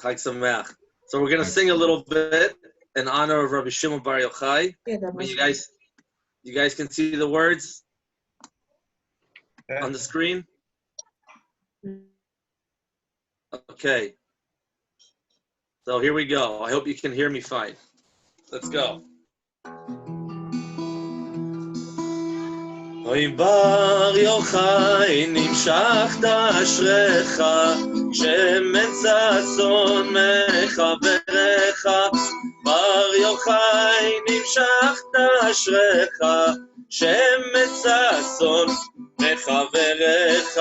Chag Sameach. So we're going to sing a little bit in honor of Rabbi Shimon Bar Yochai. You guys can see the words on the screen? Okay. So here we go. I hope you can hear me fine. Let's go. Oy bar Yochai נמשכת אשריך שמן ששון מחבריך בר יוחאי נמשכת אשריך שמן ששון מחבריך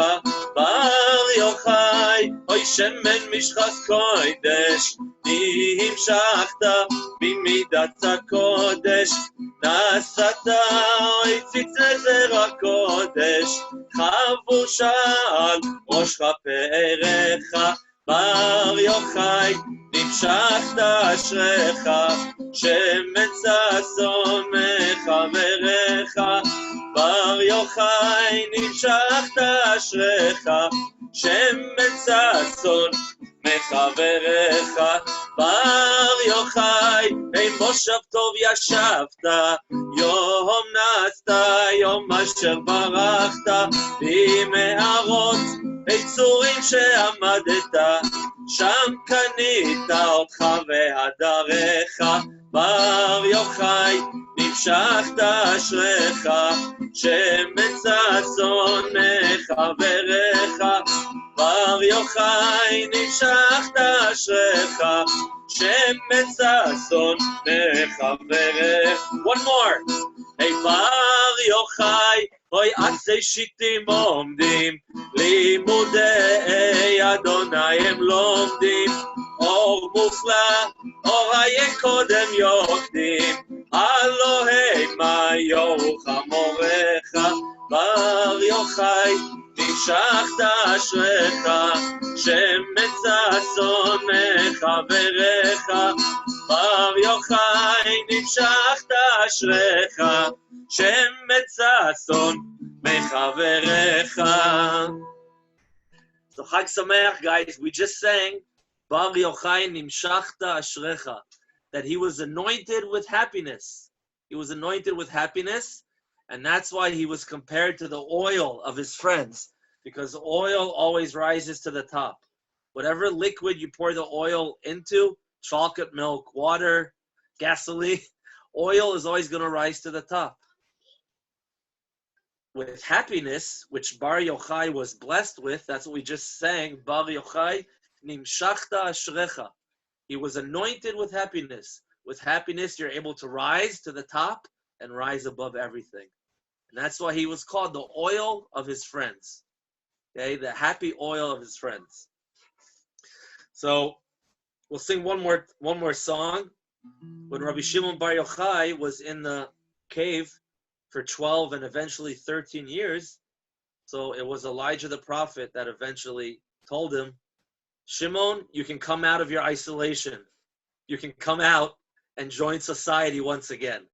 בר יוחאי אוי שמן משחת קודש נמשכת במידת הקודש נשאת אוי ציץ לזר הקודש חבוש על ראש כפריך בר יוחאי נמשכת אשריך שמן ששון מחבריך בר יוחאי נמשכת אשריך שמן ששון מחבריך בר יוחאי עם מושב טוב ישבת יום נסת יום אשר ברחת במערות ביצורים שעמדת שם קנית אותך והדרך בר יוחאי נמשכת אשריך שמן ששון מחבריך בר יוחאי נמשכת אשריך שמן ששון מחבריך. One more. היי בר יוחאי אוי עצי שיטים עומדים לימודי אדוני הם לומדים אור מופלא אור היה קודם יוקדים הלא הימה יורחם אורך בר יוחאי נמשכת אשריך שמן ששון מחבריך בר יוחאי נמשכת אשריך שמן ששון מחבריך. So Chag Sameach, guys, we just sang Bar Yochai Nimshachta Ashrecha, that he was anointed with happiness. He was anointed with happiness, and that's why he was compared to the oil of his friends, because oil always rises to the top. Whatever liquid you pour the oil into, chocolate milk, water, gasoline, oil is always going to rise to the top. With happiness, which Bar Yochai was blessed with, that's what we just sang, Bar Yochai Nimshachta Ashrecha. He was anointed with happiness. With happiness, you're able to rise to the top and rise above everything. And that's why he was called the oil of his friends. Okay, the happy oil of his friends. So we'll sing one more song. When Rabbi Shimon Bar Yochai was in the cave for 12 and eventually 13 years, so it was Elijah the prophet that eventually told him, Shimon, you can come out of your isolation. You can come out and join society once again.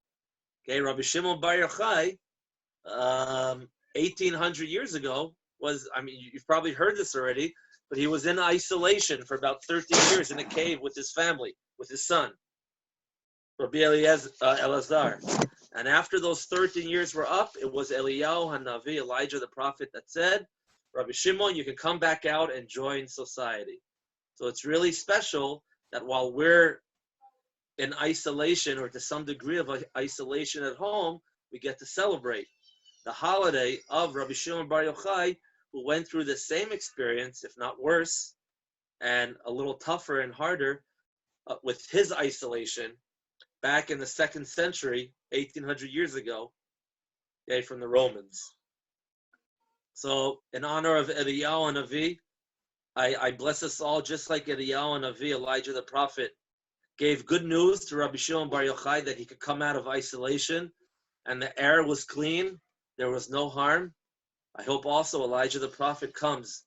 Okay, Rabbi Shimon Bar Yochai, 1800 years ago, you've probably heard this already, but he was in isolation for about 13 years in a cave with his family, with his son, Rabbi Elazar. And after those 13 years were up, it was Eliyahu Hanavi, Elijah the prophet, that said, Rabbi Shimon, you can come back out and join society. So it's really special that while we're in isolation, or to some degree of isolation at home, we get to celebrate the holiday of Rabbi Shimon Bar Yochai, who went through the same experience, if not worse, and a little tougher and harder with his isolation back in the 2nd century, 1800 years ago, okay, from the Romans. So in honor of Eliyahu Hanavi, I bless us all, just like Eliyahu Hanavi, Elijah the prophet, gave good news to Rabbi Shimon Bar Yochai that he could come out of isolation, and the air was clean, there was no harm. I hope also Elijah the prophet comes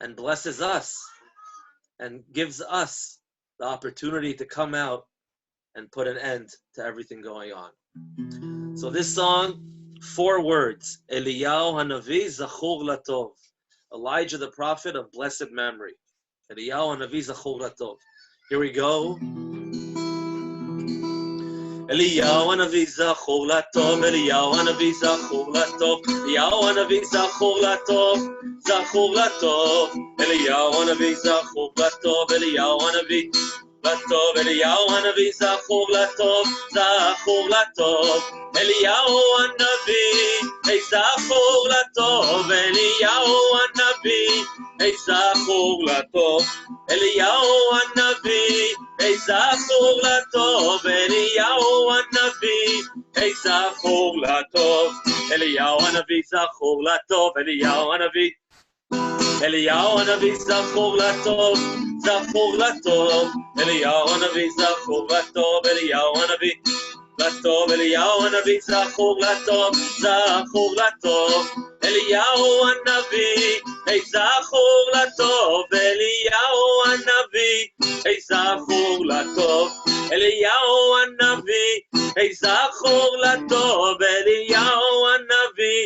and blesses us and gives us the opportunity to come out and put an end to everything going on. So this song, 4 words, Eliyahu Hanavi Zachur Latov, Elijah the prophet of blessed memory. Eliyahu Hanavi Zachor Latov. Here we go. Eliyahu Hanavi Zachor Latov, Eliyahu Hanavi Zachor Latov, Eliyahu Hanavi Zachor Latov, Zachor Latov, Eliyahu Hanavi Zachor Latov, Eliyahu Hanavi Latov, Eliyahu Hanavi Zachor Latov, Zachor Latov, Eliyahu Hanavi, hey Zachor Latov, Eliyahu Hanavi, hey Zachor Latov, Eliyahu Hanavi, hey Zachor Latov, Eliyahu Hanavi, hey Zachor Latov, Eliyahu Hanavi Zachor Latov, Eliyahu Hanavi, Eliyahu Hanavi Zachor Latov, Zachor Latov, Eliyahu Hanavi Zachor Latov, Eliyahu Hanavi Latov, Eliyahu Hanavi Zachor Latov, Zachor Latov, Eliyahu Hanavi, hey Zachor Latov, Eliyahu Hanavi, hey Zachor Latov, Eliyahu Hanavi, hey Zachor Latov, Eliyahu Hanavi,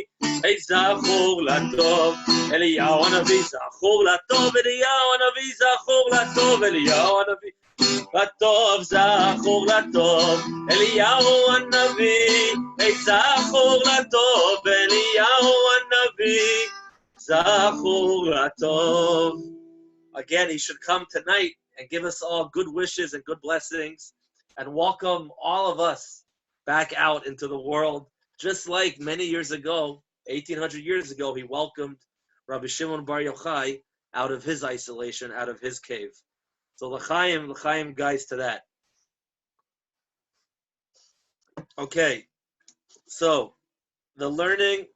hey Zachor Latov, Eliyahu Hanavi Zachor Latov, Eliyahu Hanavi Zachor Latov, Eliyahu Hanavi Latov, Zachor Latov, Eliyahu Hanavi, hey Zachor Latov, Eliyahu Hanavi, Zachor Latov. Again, he should come tonight and give us all good wishes and good blessings and welcome all of us back out into the world, just like many years ago, 1800 years ago, he welcomed Rabbi Shimon Bar Yochai out of his isolation, out of his cave. So l'chaim guys to that. Okay, so the learning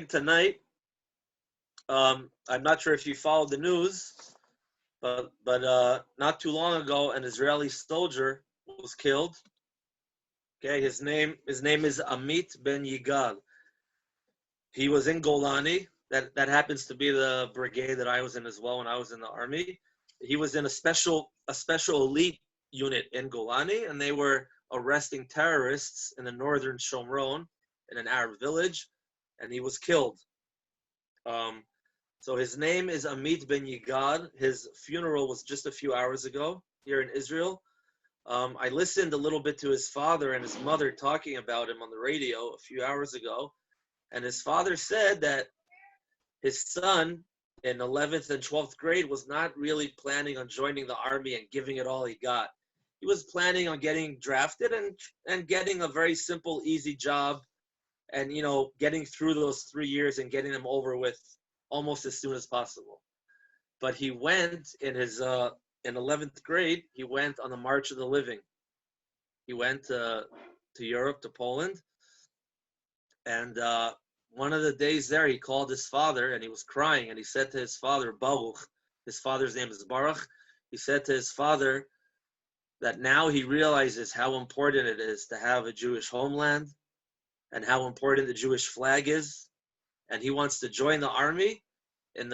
tonight. I'm not sure if you followed the news, but not too long ago, an Israeli soldier was killed. Okay, his name is Amit Ben Yigal. He was in Golani. That happens to be the brigade that I was in as well when I was in the army. He was in a special elite unit in Golani, and they were arresting terrorists in the northern Shomron in an Arab village, and he was killed. So his name is Amit Ben Yigad. His funeral was just a few hours ago here in Israel. I listened a little bit to his father and his mother talking about him on the radio a few hours ago, and his father said that his son in 11th and 12th grade was not really planning on joining the army and giving it all he got. He was planning on getting drafted and getting a very simple, easy job and, getting through those 3 years and getting them over with almost as soon as possible. But he went in his, in 11th grade, he went on the March of the Living. He went to Europe, to Poland. And one of the days there, he called his father and he was crying. And he said to his father, Baruch, his father's name is Baruch. He said to his father that now he realizes how important it is to have a Jewish homeland and how important the Jewish flag is. And he wants to join the army and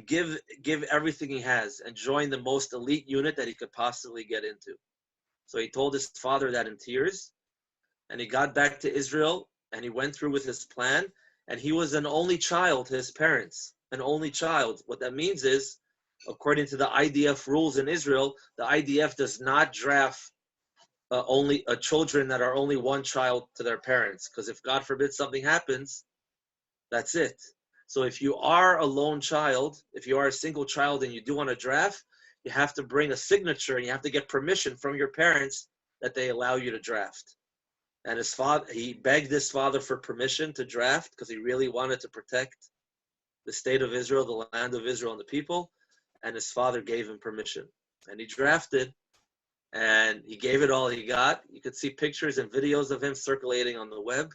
give everything he has and join the most elite unit that he could possibly get into. So he told his father that in tears, and he got back to Israel and he went through with his plan. And he was an only child to his parents, an only child. What that means is, according to the IDF rules in Israel, the IDF does not draft only children that are only one child to their parents, because if God forbid something happens, that's it. So if you are a lone child, if you are a single child and you do want to draft, you have to bring a signature and you have to get permission from your parents that they allow you to draft. And his father, he begged his father for permission to draft because he really wanted to protect the state of Israel, the land of Israel, and the people. And his father gave him permission. And he drafted, and he gave it all he got. You could see pictures and videos of him circulating on the web.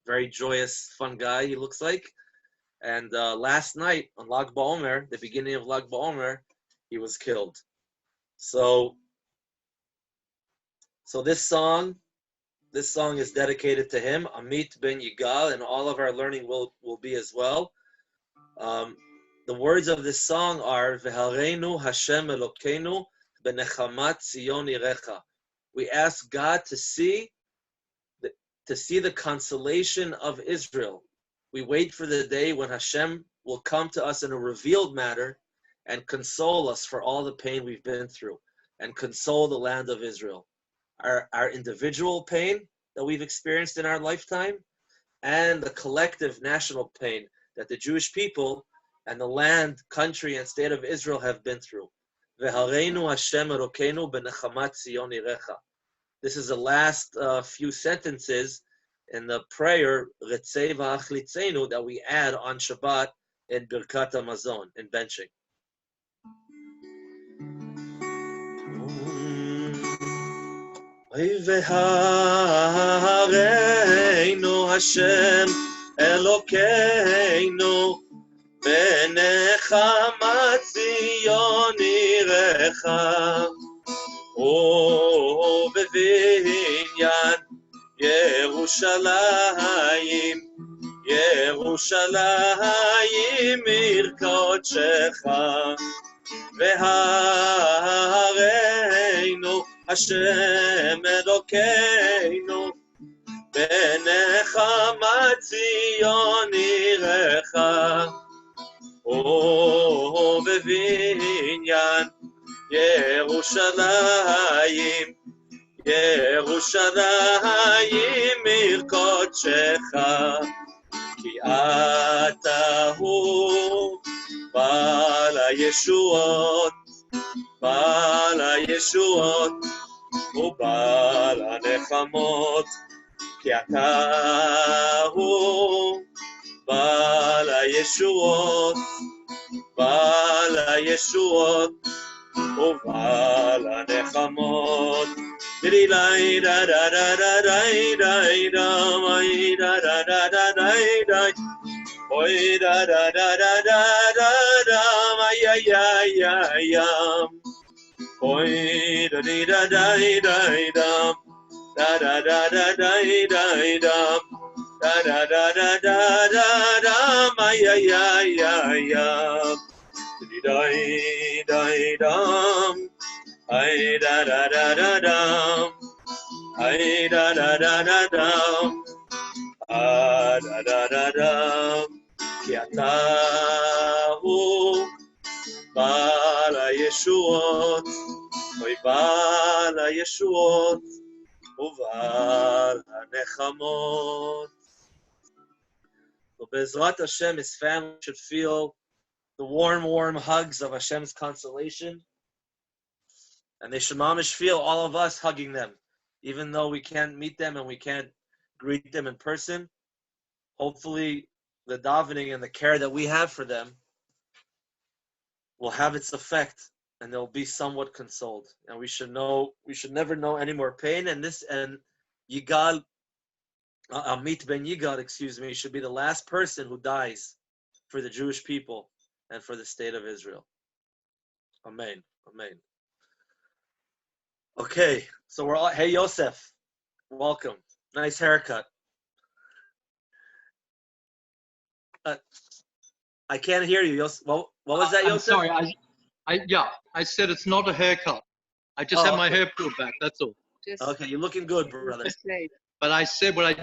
Very joyous, fun guy he looks like. And last night on Lag BaOmer, the beginning of Lag BaOmer, he was killed. So this song is dedicated to him, Amit Ben Yigal, and all of our learning will be as well. The words of this song are V'hareinu Hashem Elokeinu b'nechamat Tzion Yirecha. We ask God to see the consolation of Israel. We wait for the day when Hashem will come to us in a revealed manner and console us for all the pain we've been through, and console the land of Israel. Our individual pain that we've experienced in our lifetime, and the collective national pain that the Jewish people and the land, country, and state of Israel have been through. Vehareinu Hashem Elokeinu benechamat Zion irecha. This is the last few sentences in the prayer Retzei v'achlitzenu that we add on Shabbat in Birkat HaMazon, in benching. Vehareinu Hashem Elokeinu benechamat Zion irecha ובבניין ירושלים, ירושלים עיר קודשך, והרינו השם אלוקינו, בנחמת ציון עירך, ובבניין ירושלים, ירושלים עיר קודשך, כי אתה הוא בעל הישועות, בעל הישועות ובעל הנחמות, כי אתה הוא בעל הישועות, בעל הישועות ובעל הנחמות. Dee da da da da da da da da da da da da da. Oy da da da da da da da ya ya ya ya. Oy da da da da da da da da da da da da da da da da da da ya ya ya ya. Dee da da da. Ay da da da da da, ay da da da da da, ah da da da da. כי אתה הוא בעל הישועות, אוי בעל הישועות ובעל הנחמות. So Bezrat Hashem, his family should feel the warm hugs of Hashem's consolation. And they should mamish feel all of us hugging them, even though we can't meet them and we can't greet them in person. Hopefully, the davening and the care that we have for them will have its effect, and they'll be somewhat consoled. And we should never know any more pain. And Yigal, Amit ben Yigal, should be the last person who dies for the Jewish people and for the state of Israel. Amen. Amen. Okay, so we're all, hey Yosef, welcome. Nice haircut. I can't hear you, Yosef. What was that, Yosef? I'm sorry, I said it's not a haircut. I just had my hair pulled back, that's all. Okay, you're looking good, brother. But I said what I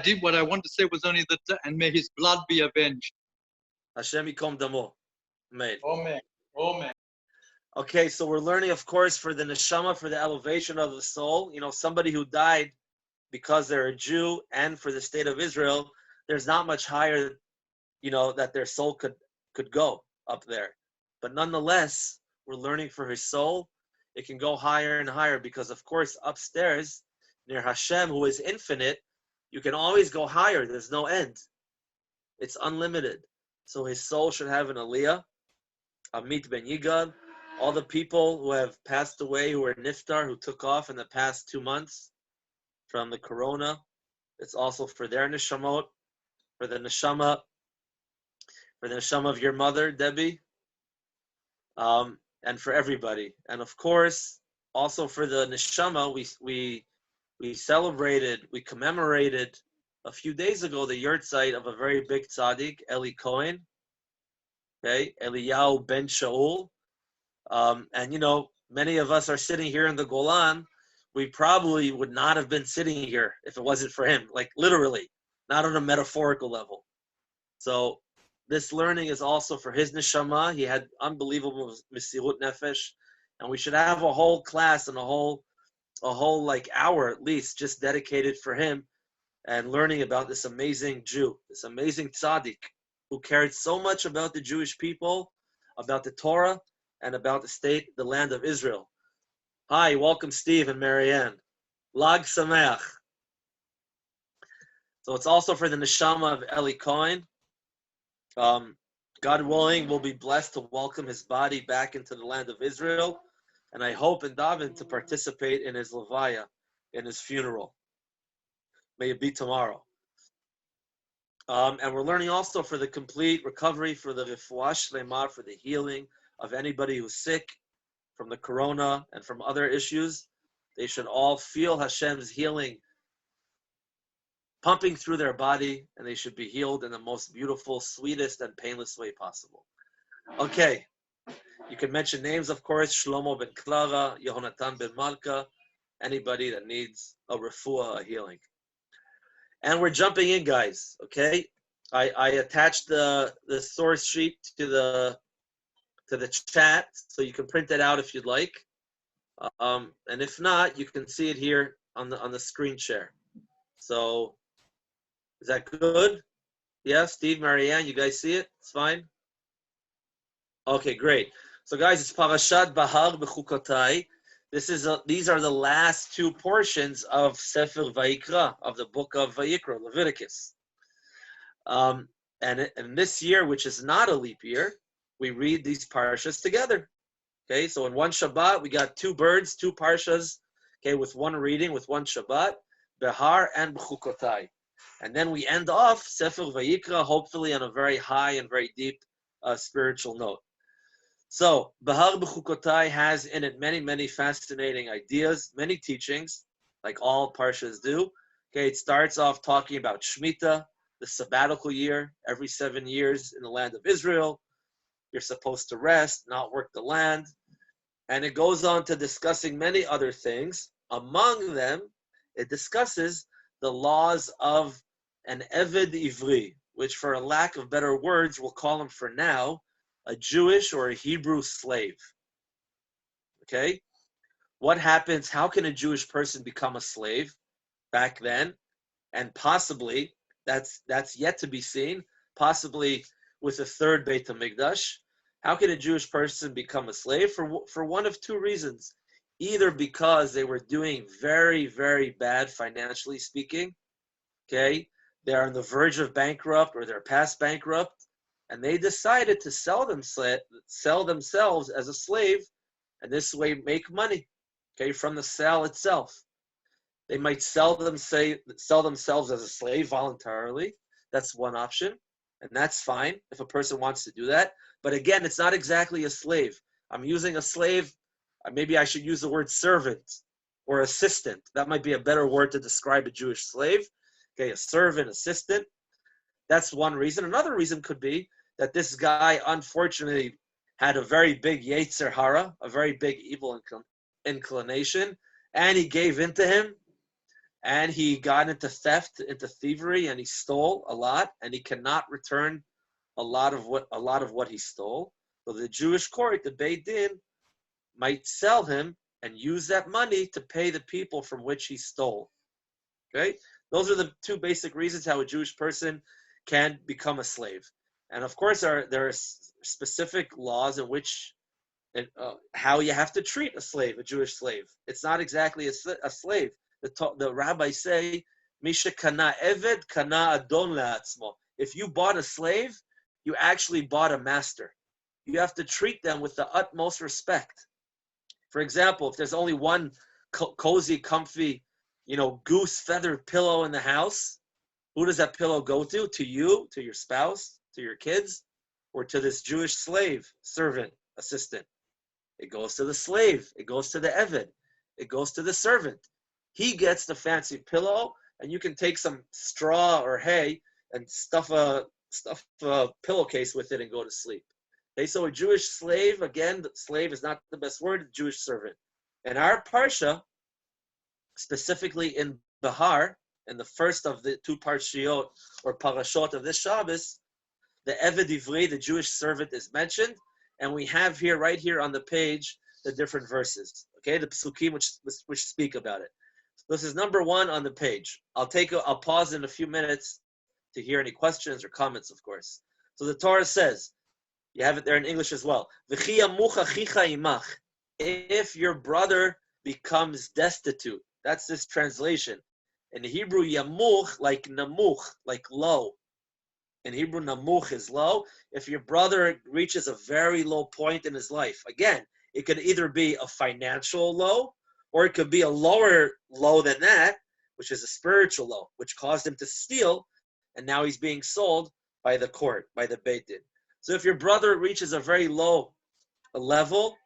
wanted to say was only that, and may his blood be avenged. Hashem yikom damo. Amen. Amen. Amen. Okay, so we're learning, of course, for the neshama, for the elevation of the soul. You know, somebody who died because they're a Jew, and for the state of Israel, there's not much higher, that their soul could go up there. But nonetheless, we're learning for his soul, it can go higher and higher because, of course, upstairs, near Hashem, who is infinite, you can always go higher. There's no end. It's unlimited. So his soul should have an aliyah, Amit ben Yigal. All the people who have passed away, who are niftar, who took off in the past 2 months from the corona, it's also for their neshamot, for the neshama of your mother, Debbie, and for everybody. And of course, also for the neshama, we commemorated a few days ago the yurtzeit of a very big tzaddik, Eli Cohen, okay, Eliyahu ben Shaul. And many of us are sitting here in the Golan. We probably would not have been sitting here if it wasn't for him, like literally, not on a metaphorical level. So this learning is also for his neshama. He had unbelievable mesirut nefesh, and we should have a whole class and a whole like hour at least just dedicated for him and learning about this amazing Jew, this amazing tzaddik who cared so much about the Jewish people, about the Torah, and about the land of Israel. Hi, welcome Steve and Marianne. Lag Sameach. So it's also for the neshama of Eli Cohen. God willing, we'll be blessed to welcome his body back into the land of Israel, and I hope and daven to participate in his levaya, in his funeral. May it be tomorrow. And we're learning also for the complete recovery, for the refuah shleimah, for the healing of anybody who's sick from the corona and from other issues. They should all feel Hashem's healing pumping through their body, and they should be healed in the most beautiful, sweetest, and painless way possible. Okay, you can mention names, of course, Shlomo ben Clara, Yehonatan ben Malka, anybody that needs a refuah, a healing. And we're jumping in, guys, okay? I attached the source sheet to the chat, so you can print it out if you'd like. And if not, you can see it here on the screen share. So, is that good? Yeah, Steve, Marianne, you guys see it? It's fine? Okay, great. So guys, it's Parashat Behar-Being. These are the last two portions of Sefer Vayikra, of the book of Vayikra, Leviticus. And this year, which is not a leap year, we read these parashas together. Okay, so in one Shabbat, we got two birds, two parshas, okay, with one reading, with one Shabbat, Behar and Bechukotai. And then we end off Sefer Vayikra, hopefully on a very high and very deep spiritual note. So, Behar-Bechukotai has in it many, many fascinating ideas, many teachings, like all parshas do. Okay, it starts off talking about Shemitah, the sabbatical year, every 7 years in the land of Israel. You're supposed to rest, not work the land. And it goes on to discussing many other things. Among them, it discusses the laws of an Eved Ivri, which for a lack of better words, we'll call him for now, a Jewish or a Hebrew slave. Okay? What happens? How can a Jewish person become a slave back then? And possibly, that's yet to be seen, possibly with a third Beit HaMikdash. How can a Jewish person become a slave? For one of two reasons. Either because they were doing very, very bad financially speaking, okay? They're on the verge of bankrupt or they're past bankrupt, and they decided to sell themselves as a slave, and this way make money, okay, from the sale itself. They might sell themselves as a slave voluntarily. That's one option, and that's fine if a person wants to do that. But again, it's not exactly a slave. I'm using a slave. Maybe I should use the word servant or assistant. That might be a better word to describe a Jewish slave. Okay, a servant, assistant. That's one reason. Another reason could be that this guy, unfortunately, had a very big Yetzer Hara, a very big evil inclination, and he gave in to him, and he got into theft, into thievery, and he stole a lot, and he cannot return a lot of what he stole. So the Jewish court, the Beit Din, might sell him and use that money to pay the people from which he stole. Okay? Those are the two basic reasons how a Jewish person can become a slave. And of course, there are specific laws in which how you have to treat a slave, a Jewish slave. It's not exactly a slave. The rabbis say, Misha kana eved, kana adon le'atzmo. If you bought a slave, you actually bought a master. You have to treat them with the utmost respect. For example, if there's only one cozy, comfy, goose feathered pillow in the house, who does that pillow go to? To you, to your spouse, to your kids, or to this Jewish slave, servant, assistant? It goes to the slave. It goes to the Eved. It goes to the servant. He gets the fancy pillow, and you can take some straw or hay and stuff a pillowcase with it and go to sleep. Okay, so a Jewish slave, again, the slave is not the best word, Jewish servant. And our parsha, specifically in Behar, in the first of the two parshiot or parashot of this Shabbos, the Eved Ivri, the Jewish servant, is mentioned, and we have here, right here on the page, the different verses. Okay, the psukim which speak about it. So this is number 1 on the page. I'll pause in a few minutes to hear any questions or comments, of course. So the Torah says, you have it there in English as well. V'chi yamuch achicha imach. If your brother becomes destitute, that's this translation. In Hebrew, yamuch, like namuch, like low. In Hebrew, namuch is low. If your brother reaches a very low point in his life, again, it could either be a financial low, or it could be a lower low than that, which is a spiritual low, which caused him to steal, and now he's being sold by the court, by the Beit Din. So if your brother reaches a very low level,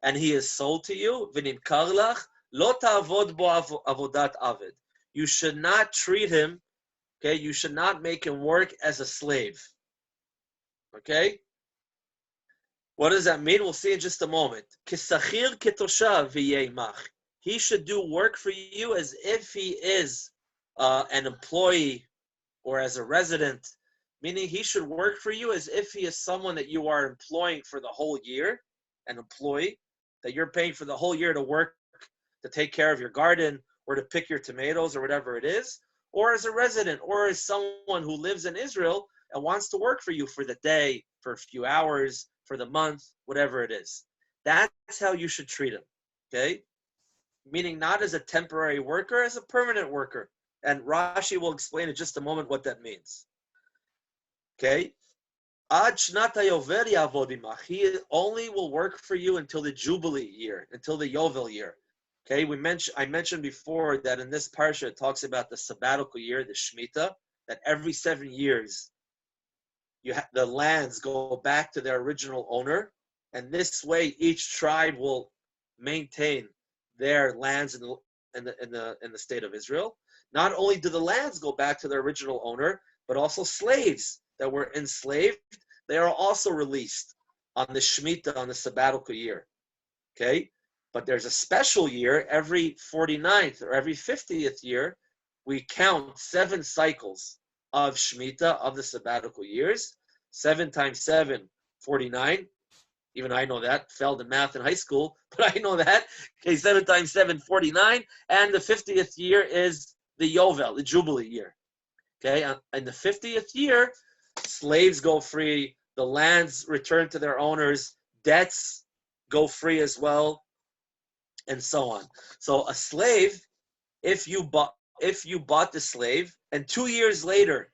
and he is sold to you, v'nimkar lach, lo ta'avod bo avodat aved. You should not treat him, okay? You should not make him work as a slave, okay? What does that mean? We'll see in just a moment. Kisachir ketoshav v'yeimach. He should do work for you as if he is an employee or as a resident, meaning he should work for you as if he is someone that you are employing for the whole year, an employee, that you're paying for the whole year to work, to take care of your garden, or to pick your tomatoes, or whatever it is, or as a resident, or as someone who lives in Israel and wants to work for you for the day, for a few hours, for the month, whatever it is. That's how you should treat him, okay? Meaning not as a temporary worker, as a permanent worker. And Rashi will explain in just a moment what that means. Okay? Ad shnat hayovel yavod imach. He only will work for you until the Jubilee year, until the Yovel year. Okay, I mentioned before that in this parsha it talks about the sabbatical year, the Shemitah, that every 7 years the lands go back to their original owner, and this way each tribe will maintain their lands in the state of Israel. Not only do the lands go back to their original owner, but also slaves that were enslaved, they are also released on the Shemitah, on the sabbatical year. Okay? But there's a special year, every 49th or every 50th year, we count 7 cycles of Shemitah, of the sabbatical years. 7 times 7, 49. Even I know that, failed in math in high school, but I know that. Okay, 7 times 7, 49. And the 50th year is the Yovel, the Jubilee year. Okay, in the 50th year, slaves go free, the lands return to their owners, debts go free as well, and so on. So a slave, if you bought the slave, and 2 years later,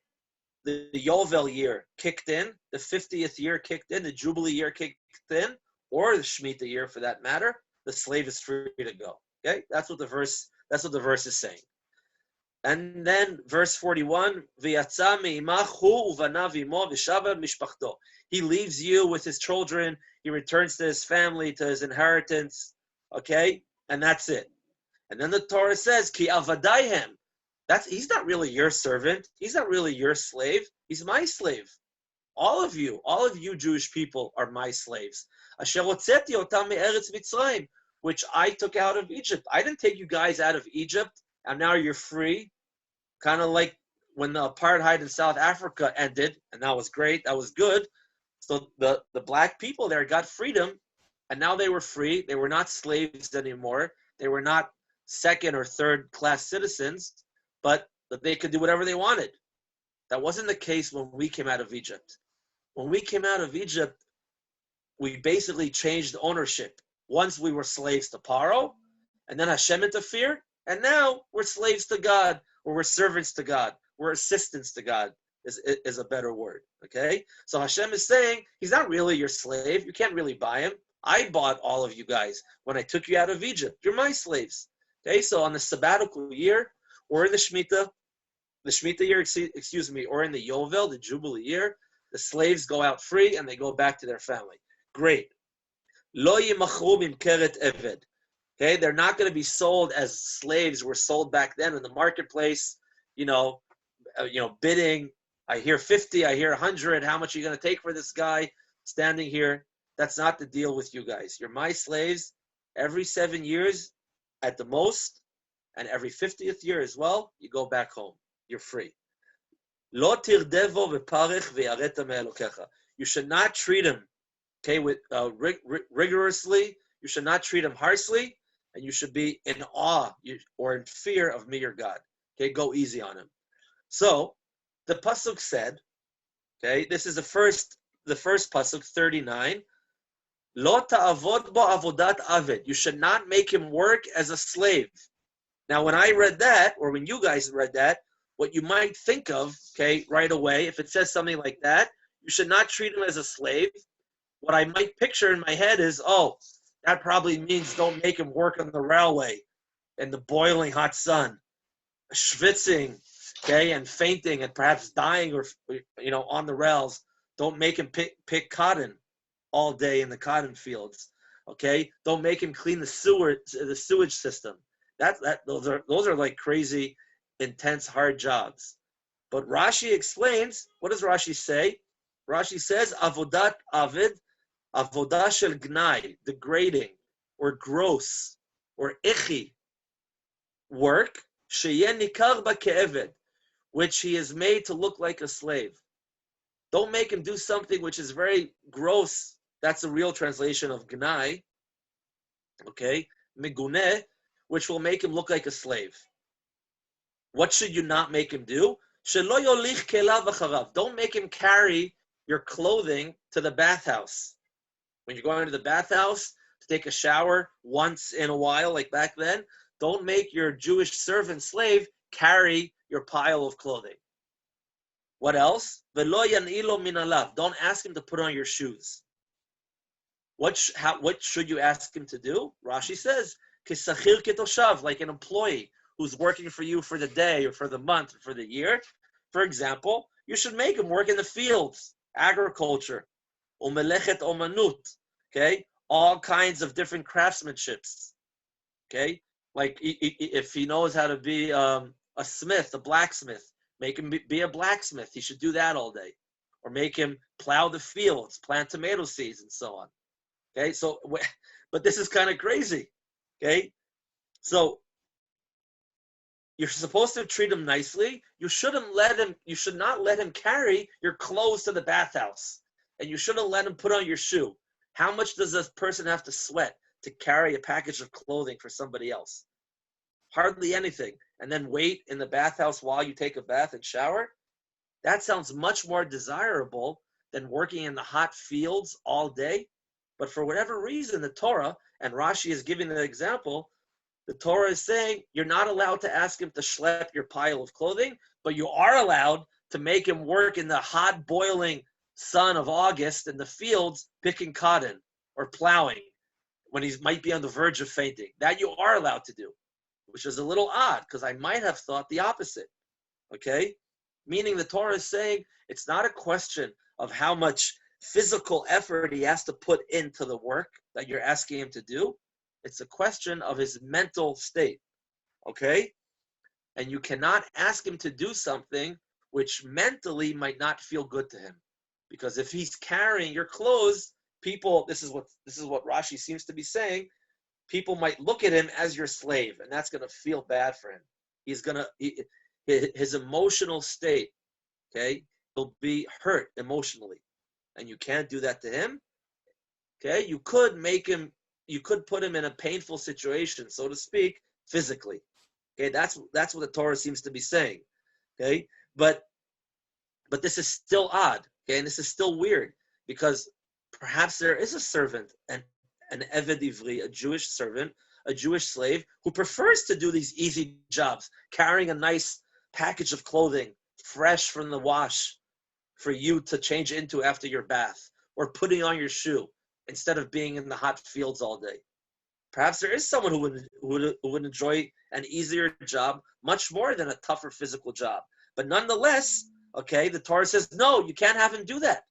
the Yovel year kicked in, the 50th year kicked in, the Jubilee year kicked in, or the Shemitah year for that matter, the slave is free to go. Okay, that's what the verse is saying. And then verse 41, V'yatza me'imach hu uvanav imo v'shava mishpachto. He leaves you with his children, he returns to his family, to his inheritance, okay? And that's it. And then the Torah says, Ki avadaihem. He's not really your servant, he's not really your slave, he's my slave. All of you Jewish people are my slaves. Asher hotzeti otam me'eretz Mitzrayim, which I took out of Egypt. I didn't take you guys out of Egypt, and now you're free. Kind of like when the apartheid in South Africa ended, and that was great, that was good. So the black people there got freedom, and now they were free. They were not slaves anymore. They were not second or third class citizens, but that they could do whatever they wanted. That wasn't the case when we came out of Egypt. When we came out of Egypt, we basically changed ownership. Once we were slaves to Paro, and then Hashem interfered, and now we're slaves to God, or we're servants to God, we're assistants to God, is a better word, okay? So Hashem is saying, he's not really your slave, you can't really buy him. I bought all of you guys when I took you out of Egypt. You're my slaves, okay? So on the sabbatical year, or in the Shemitah year, or in the Yovel, the Jubilee year, the slaves go out free and they go back to their family. Great. Lo yimachru mimkeret eved. Okay, they're not going to be sold as slaves were sold back then in the marketplace. Bidding. I hear 50. I hear 100. How much are you going to take for this guy standing here? That's not the deal with you guys. You're my slaves. Every 7 years, at the most, and every 50th year as well, you go back home. You're free. Lo tirdevo v'parech v'yareta me'elokecha. You should not treat him, okay, with rigorously. You should not treat him harshly, and you should be in awe or in fear of me, your God. Okay, go easy on him. So the pasuk said, okay, this is the first pasuk, 39. Lo ta'avod bo avodat aved. You should not make him work as a slave. Now, when I read that, or when you guys read that, what you might think of, okay, right away, if it says something like that, you should not treat him as a slave. What I might picture in my head is, oh, that probably means don't make him work on the railway in the boiling hot sun, schwitzing, okay, and fainting and perhaps dying or, on the rails. Don't make him pick cotton all day in the cotton fields, okay? Don't make him clean the sewage system. Those are like crazy, intense, hard jobs. But Rashi explains, what does Rashi say? Rashi says, avodat avid, avodah shel gnai, degrading, or gross, or ichi, work, sheyeh nikar ba ke'eved, which he is made to look like a slave. Don't make him do something which is very gross. That's the real translation of gnai, okay? Miguneh, which will make him look like a slave. What should you not make him do? Shelo yolich kelav v'charav. Don't make him carry your clothing to the bathhouse. When you're going to the bathhouse to take a shower once in a while, like back then, don't make your Jewish servant slave carry your pile of clothing. What else? V'lo yan'ilo min alav. Don't ask him to put on your shoes. What should you ask him to do? Rashi says, Kisachir kitoshav, like an employee who's working for you for the day or for the month or for the year. For example, you should make him work in the fields, agriculture, umelechet omanut, okay? All kinds of different craftsmanships, okay? Like if he knows how to be a smith, a blacksmith, make him be a blacksmith. He should do that all day. Or make him plow the fields, plant tomato seeds, and so on. Okay, so, but this is kind of crazy. Okay, so you're supposed to treat him nicely. You should not let him carry your clothes to the bathhouse. And you shouldn't let him put on your shoe. How much does this person have to sweat to carry a package of clothing for somebody else? Hardly anything. And then wait in the bathhouse while you take a bath and shower? That sounds much more desirable than working in the hot fields all day. But for whatever reason, the Torah, and Rashi is giving an example, the Torah is saying you're not allowed to ask him to schlep your pile of clothing, but you are allowed to make him work in the hot, boiling sun of August in the fields picking cotton or plowing when he might be on the verge of fainting. That you are allowed to do, which is a little odd because I might have thought the opposite, okay? Meaning the Torah is saying it's not a question of how much physical effort he has to put into the work that you're asking him to do. It's a question of his mental state, okay? And you cannot ask him to do something which mentally might not feel good to him. Because if he's carrying your clothes, this is what Rashi seems to be saying, people might look at him as your slave, and that's going to feel bad for him. His emotional state, okay, he'll be hurt emotionally. And you can't do that to him, okay? You could put him in a painful situation, so to speak, physically. Okay, that's what the Torah seems to be saying. Okay, but this is still odd, okay, and this is still weird, because perhaps there is a servant, an Eved Ivri, a Jewish servant, a Jewish slave, who prefers to do these easy jobs, carrying a nice package of clothing, fresh from the wash, for you to change into after your bath, or putting on your shoe instead of being in the hot fields all day. Perhaps there is someone who would enjoy an easier job much more than a tougher physical job. But nonetheless, okay, the Torah says, no, you can't have him do that.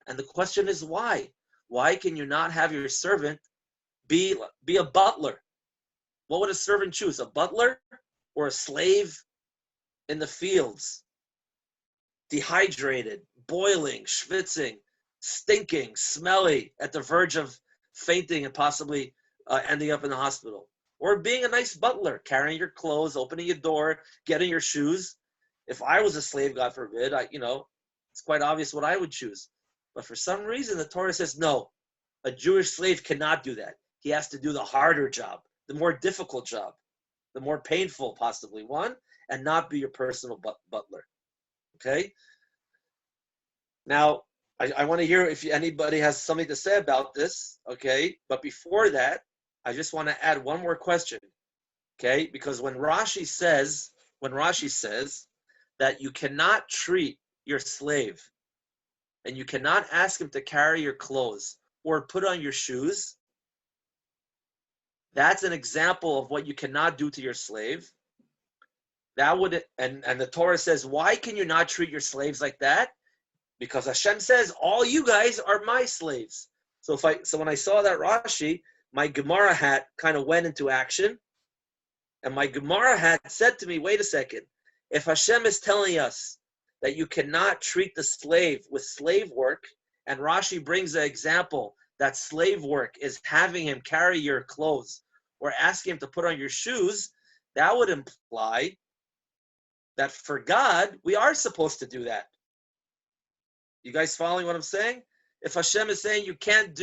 And the question is why? Why can you not have your servant be a butler? What would a servant choose, a butler or a slave in the fields? Dehydrated, boiling, schwitzing, stinking, smelly, at the verge of fainting and possibly ending up in the hospital. Or being a nice butler, carrying your clothes, opening your door, getting your shoes. If I was a slave, God forbid, it's quite obvious what I would choose. But for some reason, the Torah says, no, a Jewish slave cannot do that. He has to do the harder job, the more difficult job, the more painful possibly one, and not be your personal butler. Okay? Now, I want to hear if anybody has something to say about this, okay? But before that, I just want to add one more question, okay? Because when Rashi says that you cannot treat your slave and you cannot ask him to carry your clothes or put on your shoes, that's an example of what you cannot do to your slave. That would, and the Torah says, why can you not treat your slaves like that? Because Hashem says, all you guys are my slaves. So when I saw that Rashi, my Gemara hat kind of went into action. And my Gemara hat said to me, wait a second. If Hashem is telling us that you cannot treat the slave with slave work, and Rashi brings an example that slave work is having him carry your clothes or asking him to put on your shoes, that would imply that for God, we are supposed to do that. You guys following what I'm saying? If Hashem is saying you can't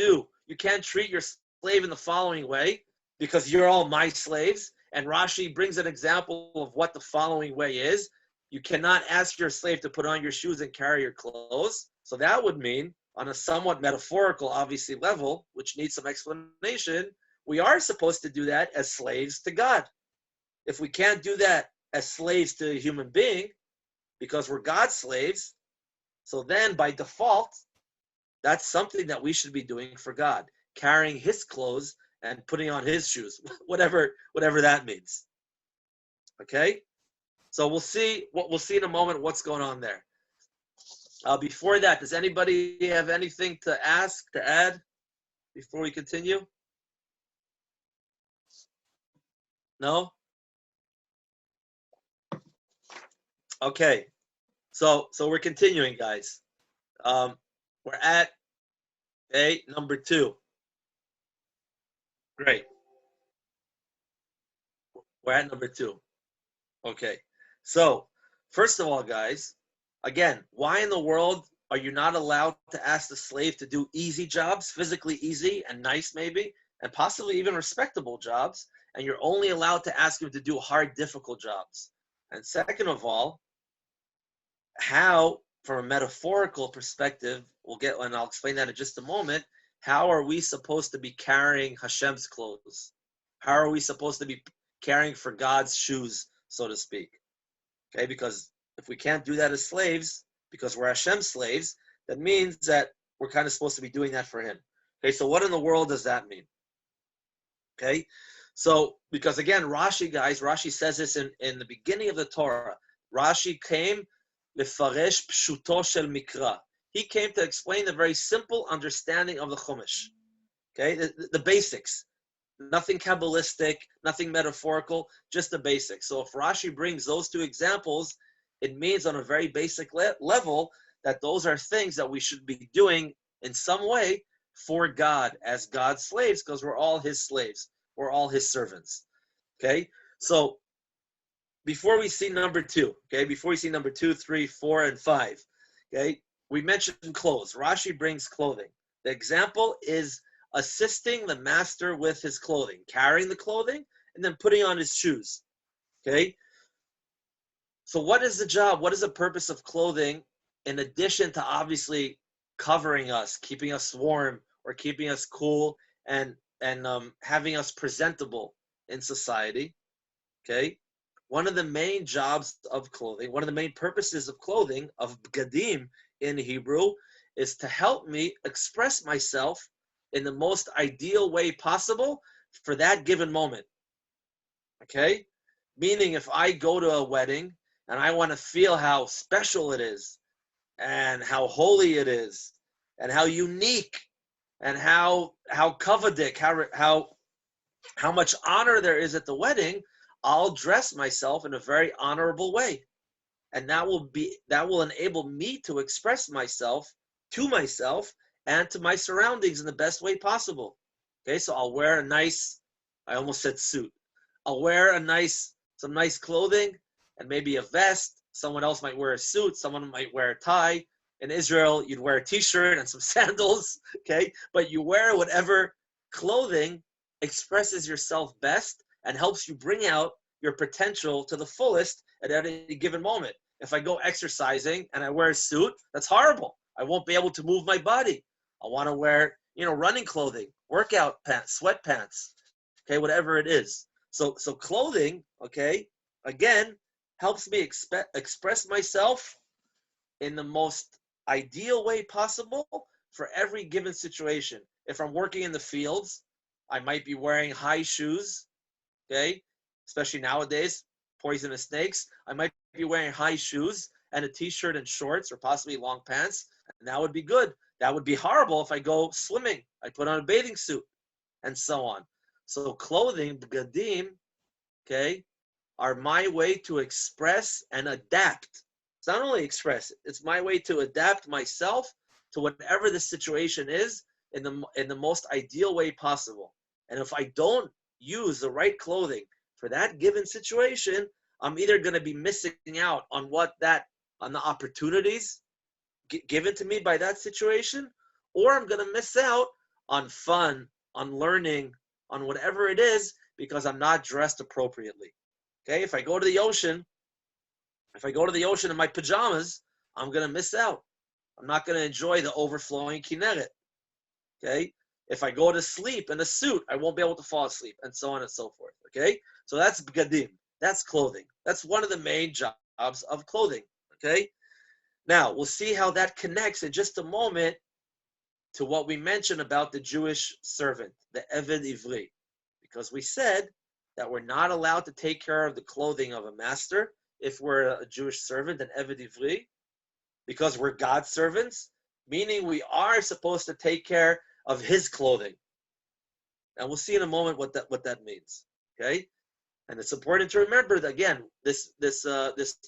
treat your slave in the following way because you're all my slaves, and Rashi brings an example of what the following way is, you cannot ask your slave to put on your shoes and carry your clothes. So that would mean, on a somewhat metaphorical, obviously, level, which needs some explanation, we are supposed to do that as slaves to God. If we can't do that as slaves to a human being, because we're God's slaves, so then, by default, that's something that we should be doing for God, carrying His clothes and putting on His shoes, whatever that means. Okay, so we'll see in a moment what's going on there. Before that, does anybody have anything to add before we continue? No. Okay. So we're continuing, guys. We're at number 2. Great. We're at number 2. Okay. So first of all, guys, again, why in the world are you not allowed to ask the slave to do easy jobs, physically easy and nice maybe, and possibly even respectable jobs, and you're only allowed to ask him to do hard, difficult jobs? And second of all, how, from a metaphorical perspective, and I'll explain that in just a moment, how are we supposed to be carrying Hashem's clothes? How are we supposed to be caring for God's shoes, so to speak? Okay, because if we can't do that as slaves, because we're Hashem's slaves, that means that we're kind of supposed to be doing that for Him. Okay, so what in the world does that mean? Okay, so because again, Rashi says this in the beginning of the Torah. Rashi came lefaresh pshuto shel mikra. He came to explain the very simple understanding of the Chumash. Okay, the basics. Nothing Kabbalistic, nothing metaphorical, just the basics. So if Rashi brings those 2 examples, it means on a very basic level that those are things that we should be doing in some way for God as God's slaves, because we're all His slaves. We're all His servants. Okay? So before we see number 2, okay, before we see number 2, 3, 4, and 5, okay, we mentioned clothes. Rashi brings clothing. The example is assisting the master with his clothing, carrying the clothing, and then putting on his shoes. Okay? So what is the job? What is the purpose of clothing in addition to obviously covering us, keeping us warm, or keeping us cool, and having us presentable in society? Okay? One of the main jobs of clothing, one of the main purposes of clothing, of bgadim in Hebrew, is to help me express myself in the most ideal way possible for that given moment. Okay? Meaning if I go to a wedding and I want to feel how special it is and how holy it is and how unique and how kavadik, how much honor there is at the wedding, I'll dress myself in a very honorable way. And that will enable me to express myself to myself and to my surroundings in the best way possible. Okay, so I'll wear a nice, I almost said suit. I'll wear some nice clothing and maybe a vest Someone else might wear a suit. Someone might wear a tie. In Israel, you'd wear a t-shirt and some sandals, okay? But you wear whatever clothing expresses yourself best and helps you bring out your potential to the fullest at any given moment. If I go exercising and I wear a suit, that's horrible. I won't be able to move my body. I want to wear, running clothing, workout pants, sweatpants, okay, whatever it is. So clothing, okay, again, helps me express myself in the most ideal way possible for every given situation. If I'm working in the fields, I might be wearing high shoes, okay, especially nowadays, poisonous snakes. I might be wearing high shoes and a t-shirt and shorts or possibly long pants, and that would be good. That would be horrible if I go swimming. I put on a bathing suit and so on. So clothing, b'gadim, okay, are my way to express and adapt. It's not only express, it's my way to adapt myself to whatever the situation is in the most ideal way possible. And if I don't use the right clothing for that given situation, I'm either going to be missing out on on the opportunities given to me by that situation, or I'm going to miss out on fun, on learning, on whatever it is, because I'm not dressed appropriately. Okay, if I go to the ocean in my pajamas, I'm going to miss out. I'm not going to enjoy the overflowing kinneret. Okay, if I go to sleep in a suit, I won't be able to fall asleep, and so on and so forth. Okay, so that's b'gadim. That's clothing. That's one of the main jobs of clothing. Okay, now we'll see how that connects in just a moment to what we mentioned about the Jewish servant, the Eved Ivri, because we said that we're not allowed to take care of the clothing of a master if we're a Jewish servant, an Eved Ivri, because we're God's servants, meaning we are supposed to take care of his clothing. And we'll see in a moment what that means. Okay? And it's important to remember that, again, this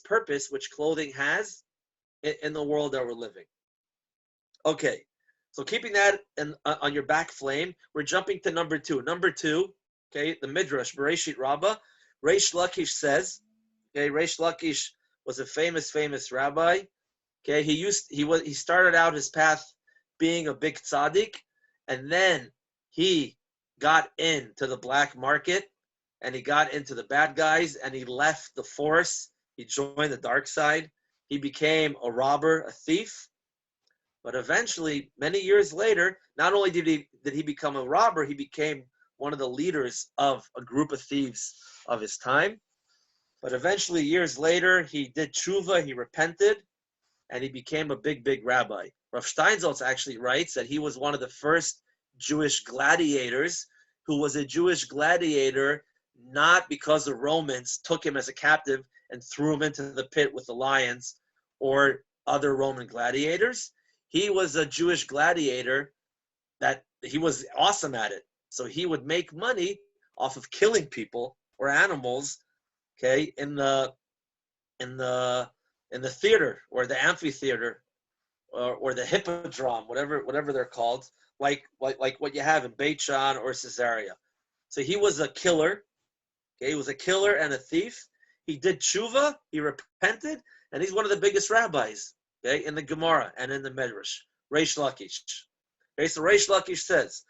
purpose which clothing has in the world that we're living. Okay, so keeping that on your back flame, we're jumping to number two. Number two, okay, the Midrash, Bereshit Rabbah, Reish Lakish says, okay, Reish Lakish was a famous rabbi. Okay, he started out his path being a big tzaddik, and then he got into the black market, and he got into the bad guys, and he left the force. He joined the dark side. He became a robber, a thief. But eventually, many years later, not only did he become a robber, he became one of the leaders of a group of thieves of his time. But eventually, years later, he did tshuva, he repented, and he became a big rabbi. Rav Steinsaltz actually writes that he was one of the first Jewish gladiators who was a Jewish gladiator not because the Romans took him as a captive and threw him into the pit with the lions or other Roman gladiators. He was a Jewish gladiator that he was awesome at it. So he would make money off of killing people or animals, okay, in the theater or the amphitheater or the hippodrome, whatever they're called, like what you have in Beit Shan or Caesarea. So he was a killer. Okay, he was a killer and a thief. He did tshuva, he repented, and he's one of the biggest rabbis, okay, in the Gemara and in the Midrash. Reish Lakish. Okay, so Reish Lakish says,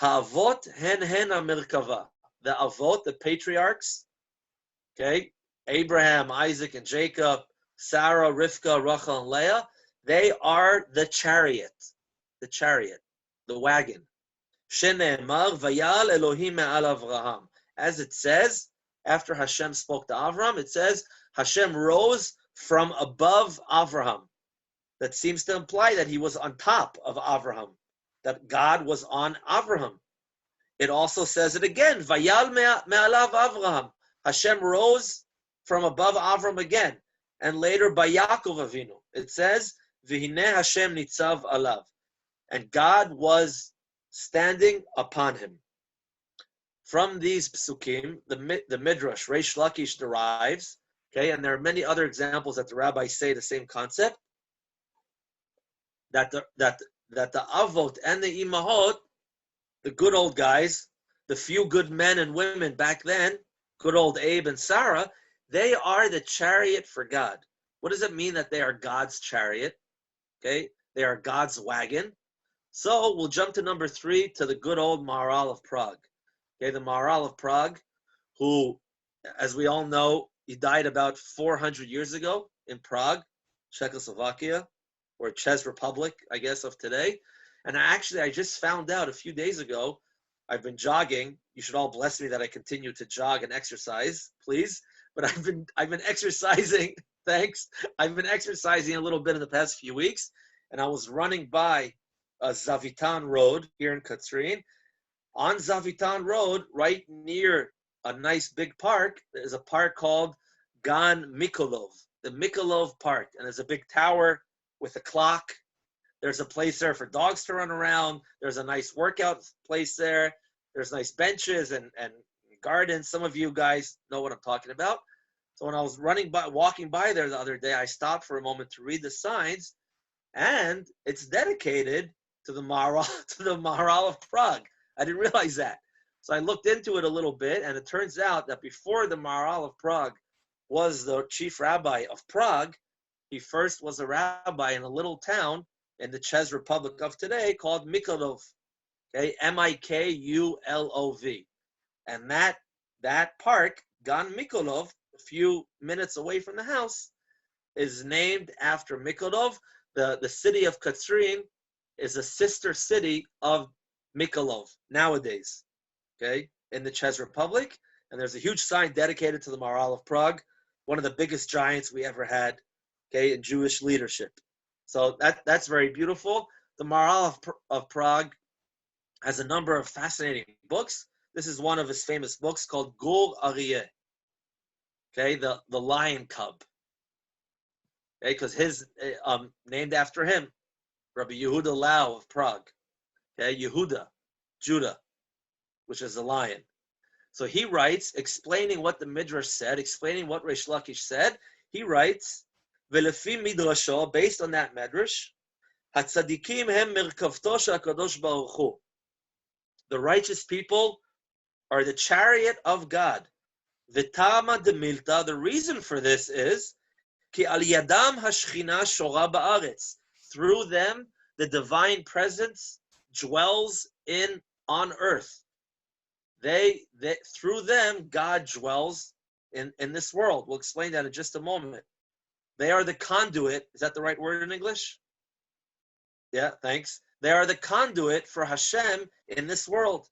Ha'avot hen ha'merkava. The avot, the patriarchs, okay, Abraham, Isaac, and Jacob, Sarah, Rivka, Rachel, and Leah, they are the chariot, the wagon. Shene'emar vayal Elohim me'al Avraham. As it says, after Hashem spoke to Avram, it says, Hashem rose from above Avraham. That seems to imply that he was on top of Avraham, that God was on Avraham. It also says it again, Vayal me'alav Avraham. Hashem rose from above Avram again. And later by Yaakov Avinu, it says, V'hineh Hashem nitzav alav. And God was standing upon him. From these psukim, the Midrash, Reish Lakish derives, okay, and there are many other examples that the rabbis say the same concept, that the avot and the imahot, the good old guys, the few good men and women back then, good old Abe and Sarah, they are the chariot for God. What does it mean that they are God's chariot? Okay, they are God's wagon. So we'll jump to number 3, to the good old Maharal of Prague. Okay, the Maharal of Prague, who, as we all know, he died about 400 years ago in Prague, Czechoslovakia, or Czech Republic, I guess, of today. And I just found out a few days ago, I've been jogging. You should all bless me that I continue to jog and exercise, please. But I've been exercising. Thanks. I've been exercising a little bit in the past few weeks, and I was running by Zavitan Road here in Katrin. On Zavitan Road, right near a nice big park, there's a park called Gan Mikolov, the Mikolov Park, and there's a big tower with a clock. There's a place there for dogs to run around. There's a nice workout place there. There's nice benches and gardens. Some of you guys know what I'm talking about. So when I was walking by there the other day, I stopped for a moment to read the signs, and it's dedicated to the Maharal of Prague. I didn't realize that. So I looked into it a little bit, and it turns out that before the Maharal of Prague was the chief rabbi of Prague, he first was a rabbi in a little town in the Czech Republic of today called Mikulov, okay, Mikulov. And that park, Gan Mikulov, a few minutes away from the house, is named after Mikulov. The city of Katrin is a sister city of Mikulov nowadays, okay, in the Czech Republic. And there's a huge sign dedicated to the Maharal of Prague, one of the biggest giants we ever had, okay, in Jewish leadership. So that's very beautiful. The Maharal of Prague has a number of fascinating books. This is one of his famous books called Gur Aryeh, okay, the lion cub, okay, because his named after him, Rabbi Yehuda Lau of Prague, okay, Yehuda, Judah, which is a lion. So he writes, explaining what the Midrash said, explaining what Reish Lakish said. He writes, V'lefi midrasho, based on that Midrash, Hatzadikim hem merkavto shekadosh baruch hu. The righteous people are the chariot of God. V'tama demilta, the reason for this is, Ki al yadam hashchina shora ba'aretz. Through them, the divine presence dwells on earth. Through them, God dwells in this world. We'll explain that in just a moment. They are the conduit. Is that the right word in English? Yeah, thanks. They are the conduit for Hashem in this world.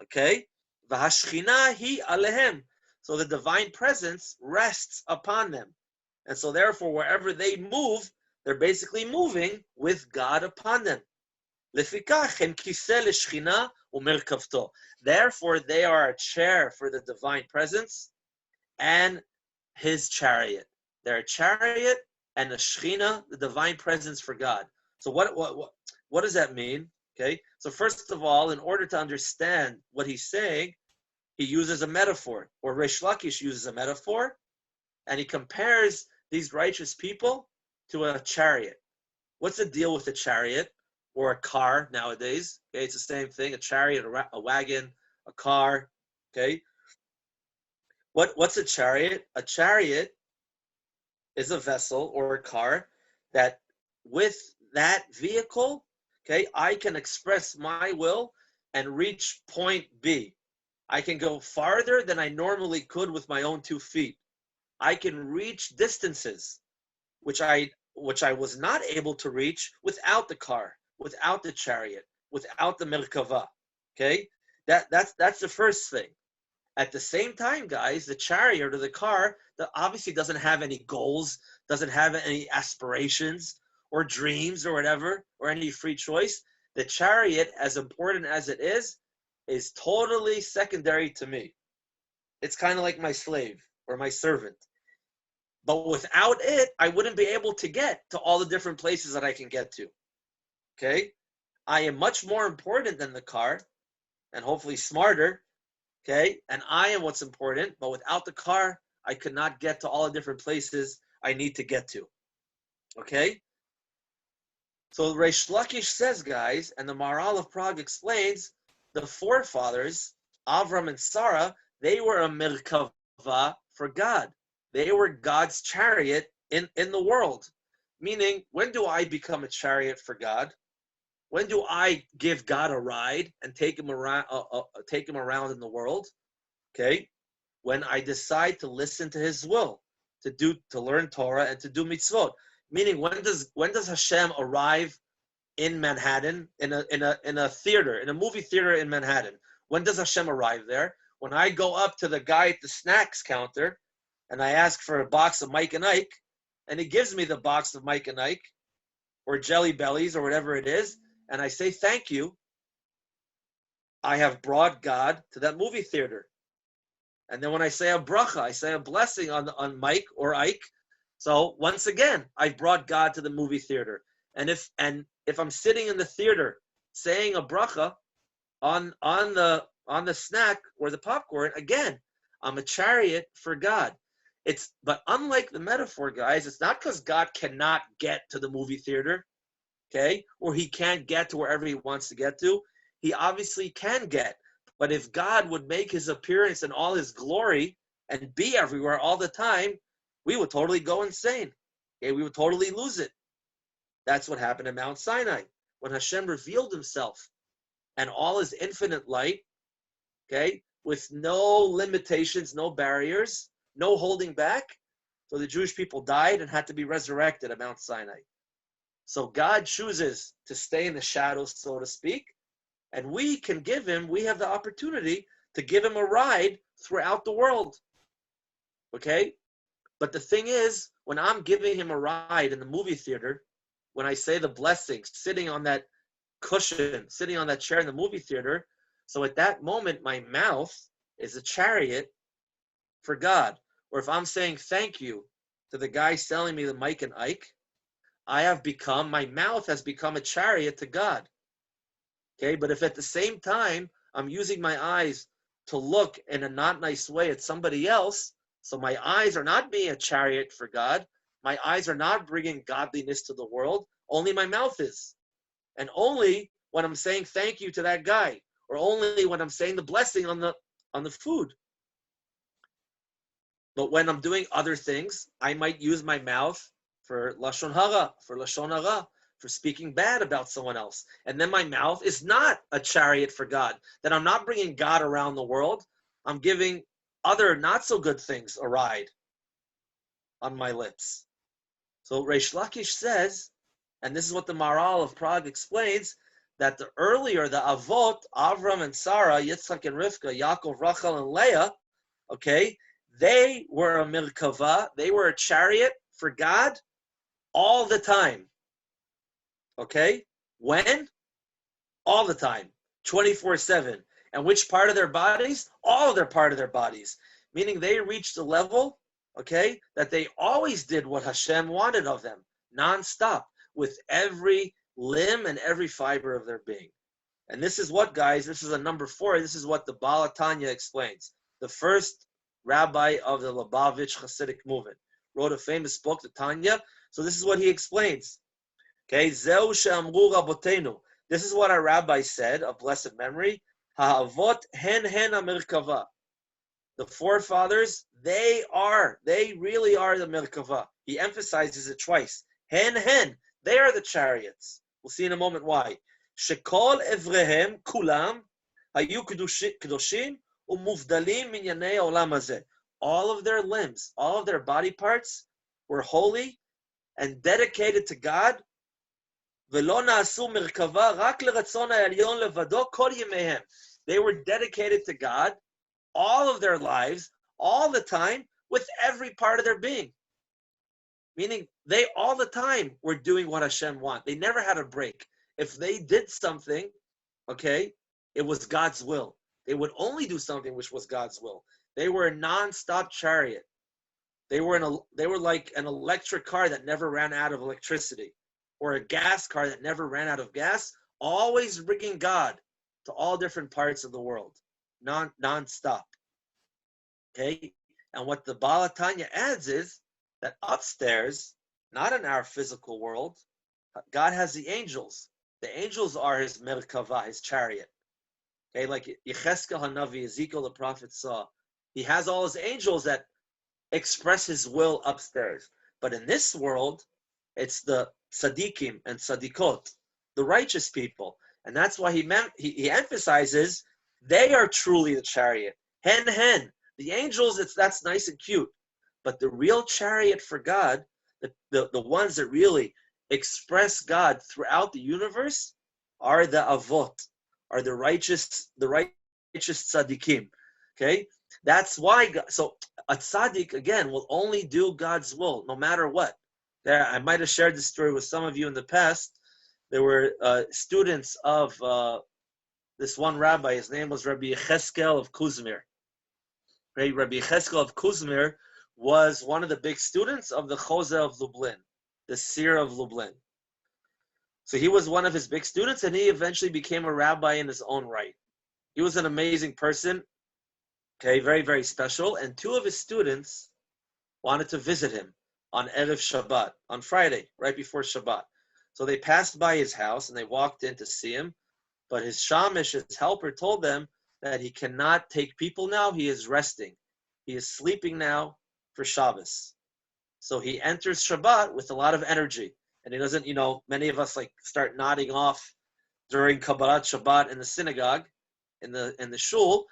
Okay? V'hashchina hi alehem. So the divine presence rests upon them. And so therefore, wherever they move, they're basically moving with God upon them. Lefikach hem kiseh l'shchina u'merkavto. Therefore, they are a chair for the divine presence and his chariot. They're a chariot and a shechina, the divine presence for God. So what does that mean? Okay. So first of all, in order to understand what he's saying, he uses a metaphor, or Reish Lakish uses a metaphor, and he compares these righteous people to a chariot. What's the deal with a chariot or a car nowadays? Okay, it's the same thing: a chariot, a wagon, a car. Okay. What's a chariot? A chariot is a vessel or a car that, with that vehicle, okay, I can express my will and reach point B. I can go farther than I normally could with my own 2 feet. I can reach distances which I was not able to reach without the car, without the chariot, without the merkava. Okay, that's the first thing. At the same time, guys, the chariot or the car that obviously doesn't have any goals, doesn't have any aspirations or dreams or whatever, or any free choice. The chariot, as important as it is totally secondary to me. It's kind of like my slave or my servant. But without it, I wouldn't be able to get to all the different places that I can get to. Okay? I am much more important than the car, and hopefully smarter. Okay? And I am what's important, but without the car, I could not get to all the different places I need to get to. Okay? So Reish Lakish says, guys, and the Maharal of Prague explains, the forefathers, Avram and Sarah, they were a merkava for God. They were God's chariot in the world. Meaning, when do I become a chariot for God? When do I give God a ride and take him around in the world? Okay, when I decide to listen to His will, to learn Torah and to do mitzvot. Meaning, when does Hashem arrive in Manhattan in a theater, in a movie theater in Manhattan? When does Hashem arrive there? When I go up to the guy at the snacks counter and I ask for a box of Mike and Ike, and he gives me the box of Mike and Ike or Jelly Bellies or whatever it is, and I say thank you, I have brought God to that movie theater. And then when I say a bracha, I say a blessing on Mike or Ike. So once again, I've brought God to the movie theater. And if I'm sitting in the theater saying a bracha on the snack or the popcorn, again, I'm a chariot for God. But unlike the metaphor, guys, it's not because God cannot get to the movie theater, okay, or He can't get to wherever He wants to get to. He obviously can get. But if God would make His appearance in all His glory and be everywhere all the time, we would totally go insane. Okay, we would totally lose it. That's what happened at Mount Sinai when Hashem revealed Himself and all His infinite light, okay, with no limitations, no barriers, no holding back. So the Jewish people died and had to be resurrected at Mount Sinai. So God chooses to stay in the shadows, so to speak, and we have the opportunity to give Him a ride throughout the world. Okay? But the thing is, when I'm giving Him a ride in the movie theater, when I say the blessings, sitting on that cushion, sitting on that chair in the movie theater, so at that moment, my mouth is a chariot for God. Or if I'm saying thank you to the guy selling me the Mike and Ike, my mouth has become a chariot to God. Okay, but if at the same time I'm using my eyes to look in a not nice way at somebody else, so my eyes are not being a chariot for God, my eyes are not bringing godliness to the world, only my mouth is. And only when I'm saying thank you to that guy, or only when I'm saying the blessing on the food. But when I'm doing other things, I might use my mouth for lashon hara, for speaking bad about someone else. And then my mouth is not a chariot for God. Then I'm not bringing God around the world. I'm giving other not so good things a ride on my lips. So Reish Lakish says, and this is what the Maharal of Prague explains, that the Avot, Avram and Sarah, Yitzchak and Rivka, Yaakov, Rachel and Leah, okay, they were a Merkava, they were a chariot for God all the time. Okay? When? All the time. 24/7. And which part of their bodies? All of their part of their bodies. Meaning they reached a level, okay, that they always did what Hashem wanted of them, non-stop, with every limb and every fiber of their being. And this is what, guys, this is a number 4. This is what the Baal Tanya explains. The first rabbi of the Lubavitch Hasidic movement wrote a famous book, the Tanya. So this is what he explains. Okay, Zeu she'amru rabotenu. This is what our rabbi said of blessed memory. Ha'avot hen ha'merkava. The forefathers, they really are the merkava. He emphasizes it twice. Hen, they are the chariots. We'll see in a moment why. Shekol evrehem kulam hayu kedoshim umuvdalim min yanei olam hazeh. All of their limbs, all of their body parts were holy and dedicated to God. Velo na'asu merkava rak leratzon ha'elyon levado kol yemeihem. They were dedicated to God all of their lives, all the time, with every part of their being. Meaning, they all the time were doing what Hashem wants. They never had a break. If they did something, okay, it was God's will. They would only do something which was God's will. They were a non-stop chariot. They were like an electric car that never ran out of electricity, or a gas car that never ran out of gas, always bringing God to all different parts of the world. Non-stop. Okay? And what the Baal Tanya adds is that upstairs, not in our physical world, God has the angels. The angels are His Merkava, His chariot. Okay, like Yecheskel Hanavi, Ezekiel the prophet saw. He has all His angels that express His will upstairs. But in this world, it's the tzaddikim and tzaddikot, the righteous people. And that's why he emphasizes they are truly the chariot. Hen. The angels, that's nice and cute. But the real chariot for God, the ones that really express God throughout the universe, are the avot, are the righteous tzaddikim. Okay? That's why so a tzaddik, again, will only do God's will, no matter what. I might have shared this story with some of you in the past. There were students of this one rabbi. His name was Rabbi Yecheskel of Kuzmir. Right? Rabbi Yecheskel of Kuzmir was one of the big students of the Chose of Lublin, the seer of Lublin. So he was one of his big students, and he eventually became a rabbi in his own right. He was an amazing person, okay, very, very special. And two of his students wanted to visit him on Erev Shabbat, on Friday, right before Shabbat. So they passed by his house, and they walked in to see him. But his shamish, his helper, told them that he cannot take people now. He is resting. He is sleeping now for Shabbos. So he enters Shabbat with a lot of energy. And he doesn't, many of us like start nodding off during Kabbalat Shabbat in the synagogue, in the shul,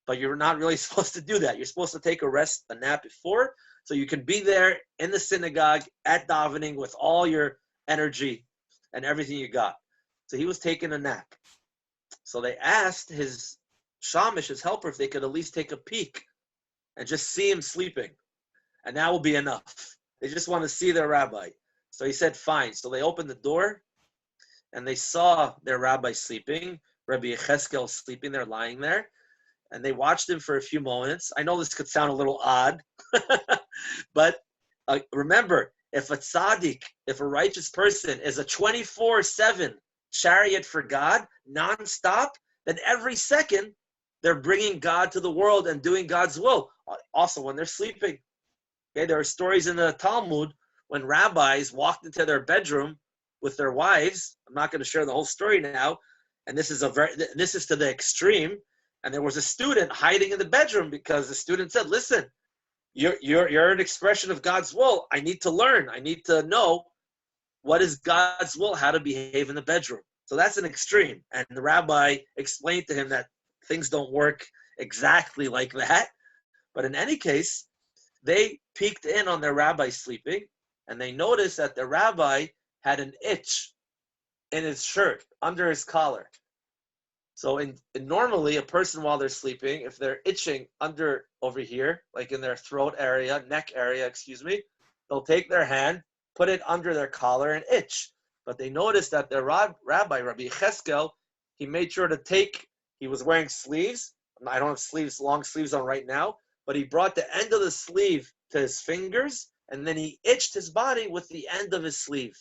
but you're not really supposed to do that. You're supposed to take a nap before, so you can be there in the synagogue at davening with all your energy and everything you got. So he was taking a nap. So they asked his shamish, his helper, if they could at least take a peek and just see him sleeping. And that will be enough. They just want to see their rabbi. So he said, fine. So they opened the door, and they saw their rabbi sleeping, Rabbi Yecheskel sleeping there, lying there. And they watched him for a few moments. I know this could sound a little odd, but remember, if a tzaddik, if a righteous person is a 24/7 chariot for God, nonstop, then every second they're bringing God to the world and doing God's will. Also, when they're sleeping, okay, there are stories in the Talmud when rabbis walked into their bedroom with their wives. I'm not going to share the whole story now, and this is to the extreme. And there was a student hiding in the bedroom because the student said, "Listen, you're an expression of God's will. I need to learn. I need to know what is God's will, how to behave in the bedroom." So that's an extreme. And the rabbi explained to him that things don't work exactly like that. But in any case, they peeked in on their rabbi sleeping, and they noticed that the rabbi had an itch in his shirt, under his collar. So normally, a person while they're sleeping, if they're itching over here, like in their throat area, neck area, they'll take their hand, put it under their collar, and itch. But they noticed that their rabbi, Rabbi Yecheskel, he made sure he was wearing sleeves. I don't have long sleeves on right now, but he brought the end of the sleeve to his fingers, and then he itched his body with the end of his sleeve.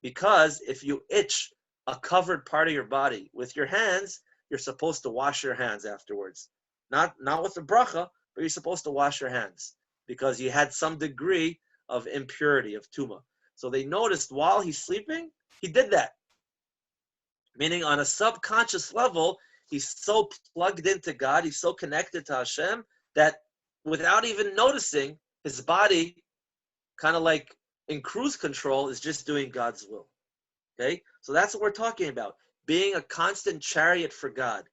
Because if you itch a covered part of your body with your hands, you're supposed to wash your hands afterwards. Not with the bracha, but you're supposed to wash your hands because you had some degree of impurity, of tumah. So they noticed while he's sleeping, he did that. Meaning on a subconscious level, he's so plugged into God, he's so connected to Hashem that without even noticing, his body, kind of like in cruise control, is just doing God's will. Okay, so that's what we're talking about, being a constant chariot for God.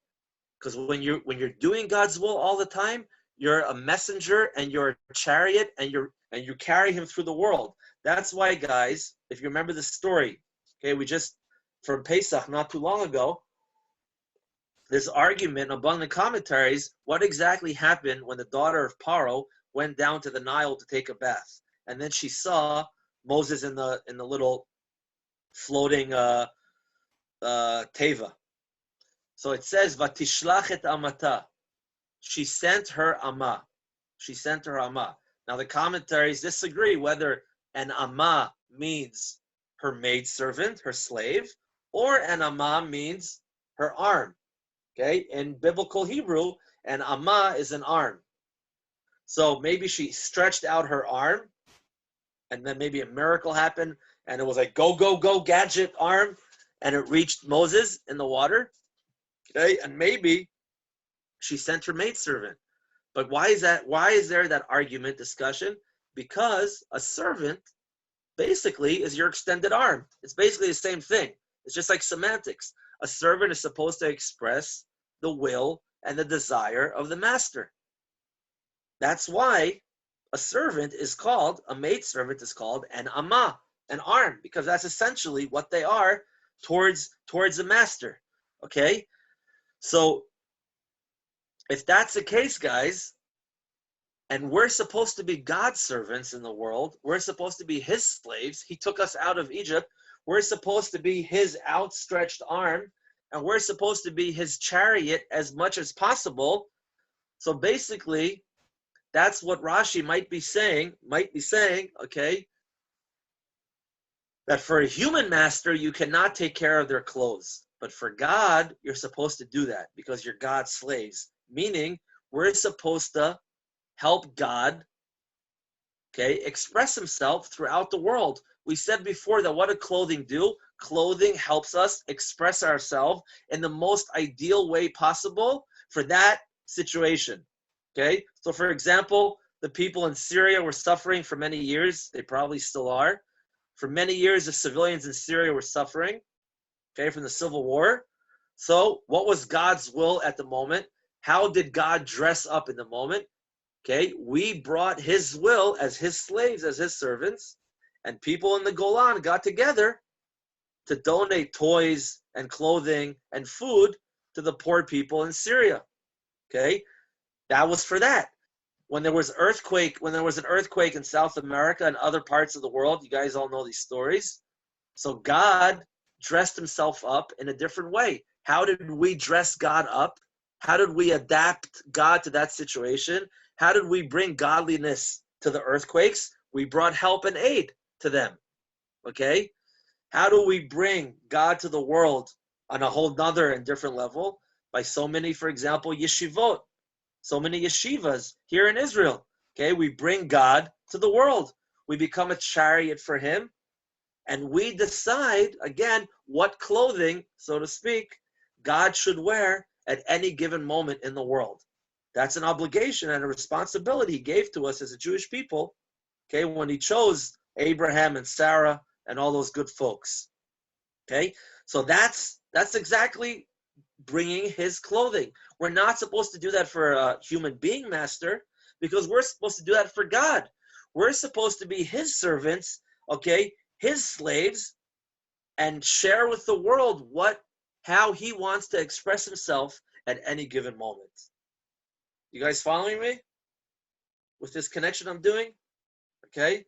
Because when you're doing God's will all the time, you're a messenger and you're a chariot and you carry him through the world. That's why, guys, if you remember the story, okay, we just from Pesach not too long ago, this argument among the commentaries, what exactly happened when the daughter of Paro went down to the Nile to take a bath, and then she saw Moses in the little floating teva. So it says, "Vatishlach et amata." She sent her amma. Now the commentaries disagree whether an amma means her maidservant, her slave, or an amma means her arm. Okay, in biblical Hebrew, an amma is an arm. So maybe she stretched out her arm, and then maybe a miracle happened, and it was like go gadget arm, and it reached Moses in the water. Okay, and maybe she sent her maidservant. But why is that? Why is there that argument, discussion? Because a servant basically is your extended arm. It's basically the same thing. It's just like semantics. A servant is supposed to express the will and the desire of the master. That's why a servant is called, a maidservant is called an amah, an arm, because that's essentially what they are towards the master. Okay? So if that's the case, guys, and we're supposed to be God's servants in the world, we're supposed to be his slaves. He took us out of Egypt. We're supposed to be his outstretched arm, and we're supposed to be his chariot as much as possible. So basically, that's what Rashi might be saying, okay, that for a human master, you cannot take care of their clothes. But for God, you're supposed to do that because you're God's slaves. Meaning, we're supposed to help God, okay, express himself throughout the world. We said before that what did clothing do? Clothing helps us express ourselves in the most ideal way possible for that situation. Okay, so for example, the people in Syria were suffering for many years. They probably still are. For many years, the civilians in Syria were suffering, okay, from the civil war. So what was God's will at the moment? How did God dress up in the moment? Okay, we brought his will as his slaves, as his servants, and people in the Golan got together to donate toys and clothing and food to the poor people in Syria. Okay, that was for that. When there was an earthquake in South America and other parts of the world, you guys all know these stories. So God dressed himself up in a different way. How did we dress God up? How did we adapt God to that situation? How did we bring godliness to the earthquakes? We brought help and aid to them. Okay? How do we bring God to the world on a whole nother and different level? By so many, for example, yeshivot, so many yeshivas here in Israel. Okay? We bring God to the world. We become a chariot for him. And we decide, again, what clothing, so to speak, God should wear at any given moment in the world. That's an obligation and a responsibility he gave to us as a Jewish people, okay, when he chose Abraham and Sarah and all those good folks. Okay, so that's exactly bringing his clothing. We're not supposed to do that for a human being master because we're supposed to do that for God. We're supposed to be his servants, okay, his slaves, and share with the world how he wants to express himself at any given moment. You guys following me with this connection I'm doing? Okay,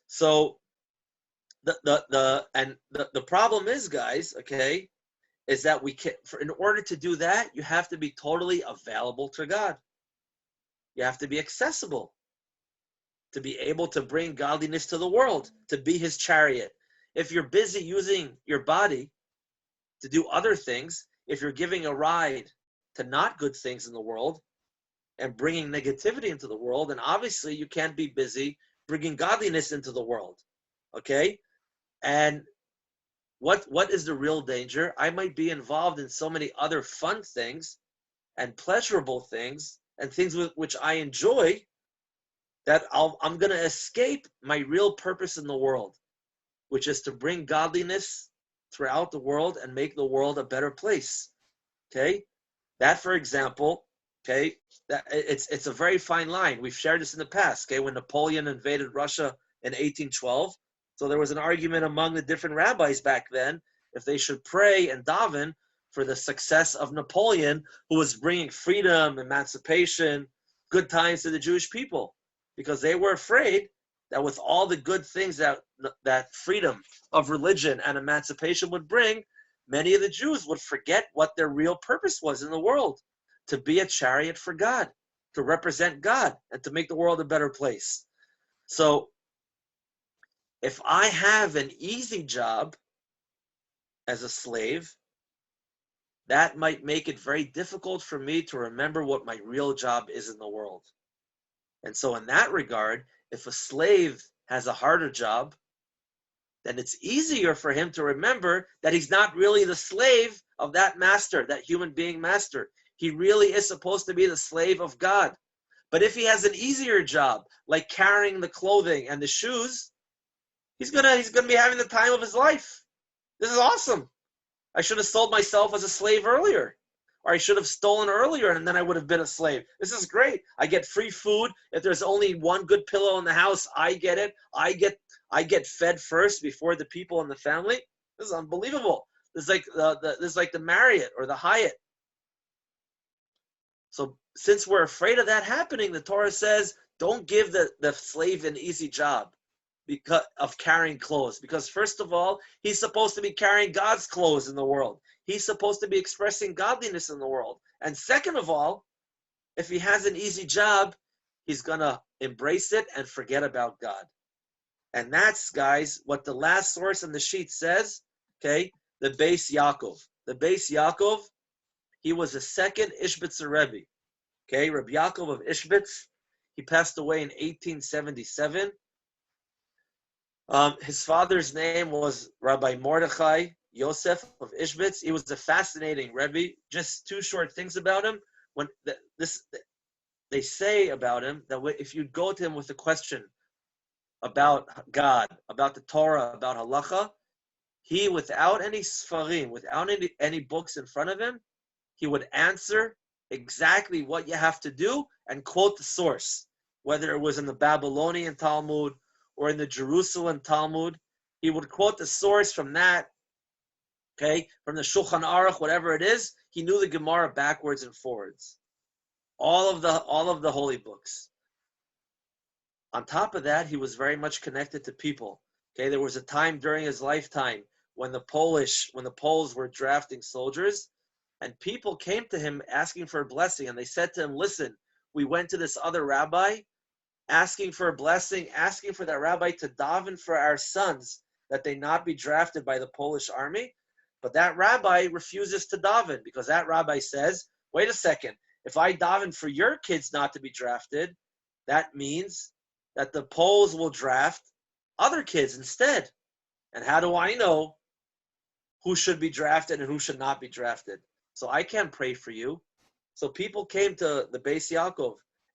so the problem is, guys, okay, is that in order to do that, you have to be totally available to God. You have to be accessible to be able to bring godliness to the world, to be his chariot. If you're busy using your body to do other things, if you're giving a ride to not good things in the world and bringing negativity into the world, then obviously you can't be busy bringing godliness into the world, okay? And what is the real danger? I might be involved in so many other fun things and pleasurable things and things which I enjoy that I'm going to escape my real purpose in the world, which is to bring godliness throughout the world and make the world a better place. Okay, that, for example, okay, that it's a very fine line. We've shared this in the past. Okay, when Napoleon invaded Russia in 1812, so there was an argument among the different rabbis back then if they should pray and daven for the success of Napoleon, who was bringing freedom, emancipation, good times to the Jewish people, because they were afraid that with all the good things that freedom of religion and emancipation would bring, many of the Jews would forget what their real purpose was in the world, to be a chariot for God, to represent God, and to make the world a better place. So if I have an easy job as a slave, that might make it very difficult for me to remember what my real job is in the world. And so in that regard, if a slave has a harder job, then it's easier for him to remember that he's not really the slave of that master, that human being master. He really is supposed to be the slave of God. But if he has an easier job, like carrying the clothing and the shoes, he's gonna be having the time of his life. This is awesome. I should have sold myself as a slave earlier. Or I should have stolen earlier and then I would have been a slave. This is great. I get free food. If there's only one good pillow in the house, I get it. I get fed first before the people in the family. This is unbelievable. This is like the Marriott or the Hyatt. So since we're afraid of that happening, the Torah says, don't give the slave an easy job because of carrying clothes. Because first of all, he's supposed to be carrying God's clothes in the world. He's supposed to be expressing godliness in the world. And second of all, if he has an easy job, he's going to embrace it and forget about God. And that's, guys, what the last source in the sheet says, okay? The Beis Yaakov. The Beis Yaakov, he was the second Ishbitzer Rebbe. Okay, Rabbi Yaakov of Ishbitz. He passed away in 1877. His father's name was Rabbi Mordechai Yosef of Ishbitz. He was a fascinating Rebbe. Just two short things about him. They say about him that if you go to him with a question about God, about the Torah, about halacha, he, without any sfarim, without any books in front of him, he would answer exactly what you have to do and quote the source, whether it was in the Babylonian Talmud or in the Jerusalem Talmud. He would quote the source from that, okay, from the Shulchan Aruch, whatever it is. He knew the Gemara backwards and forwards, all of the holy books. On top of that, he was very much connected to people. Okay, there was a time during his lifetime when the Poles were drafting soldiers, and people came to him asking for a blessing, and they said to him, listen, we went to this other rabbi asking for a blessing, asking for that rabbi to daven for our sons that they not be drafted by the Polish army. But that rabbi refuses to daven because that rabbi says, wait a second, if I daven for your kids not to be drafted, that means that the Poles will draft other kids instead. And how do I know who should be drafted and who should not be drafted? So I can't pray for you. So people came to the Beis Yaakov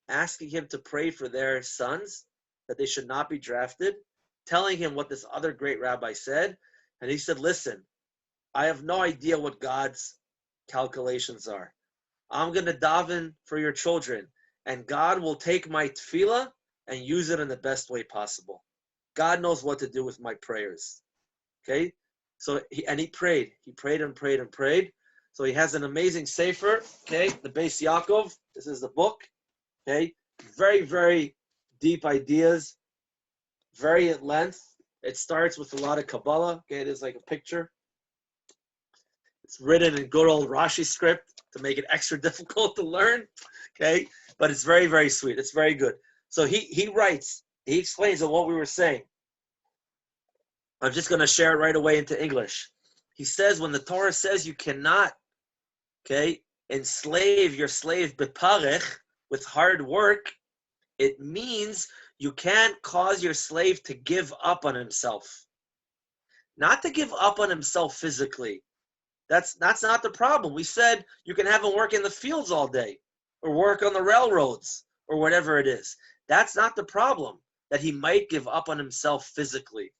asking him to pray for their sons that they should not be drafted, telling him what this other great rabbi said. And he said, listen, I have no idea what God's calculations are. I'm going to daven for your children, and God will take my tefillah and use it in the best way possible. God knows what to do with my prayers. Okay? So he prayed. He prayed and prayed and prayed. So he has an amazing sefer, okay? The Beis Yaakov. This is the book, okay? Very, very deep ideas, very at length. It starts with a lot of Kabbalah, okay? It is like a picture. It's written in good old Rashi script to make it extra difficult to learn, okay? But it's very, very sweet. It's very good. So he writes, he explains on what we were saying. I'm just going to share it right away into English. He says when the Torah says you cannot, okay, enslave your slave beparech, with hard work, it means you can't cause your slave to give up on himself. Not to give up on himself physically. That's not the problem. We said you can have him work in the fields all day or work on the railroads or whatever it is. That's not the problem, that he might give up on himself physically.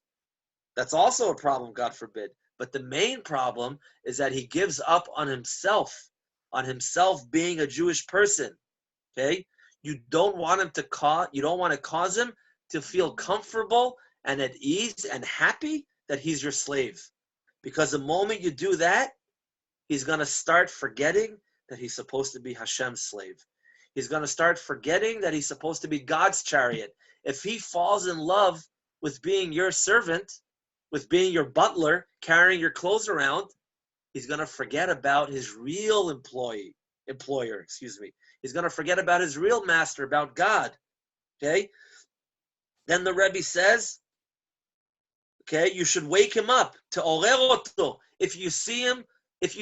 That's also a problem, God forbid. But the main problem is that he gives up on himself being a Jewish person. Okay? You don't want him to cause him to feel comfortable and at ease and happy that he's your slave. Because the moment you do that, he's going to start forgetting that he's supposed to be Hashem's slave. He's going to start forgetting that he's supposed to be God's chariot. If he falls in love with being your servant, with being your butler, carrying your clothes around, he's going to forget about his real employer. He's going to forget about his real master, about God. Okay? Then the Rebbe says, okay, you should wake him up to orer oto. If you see him, it's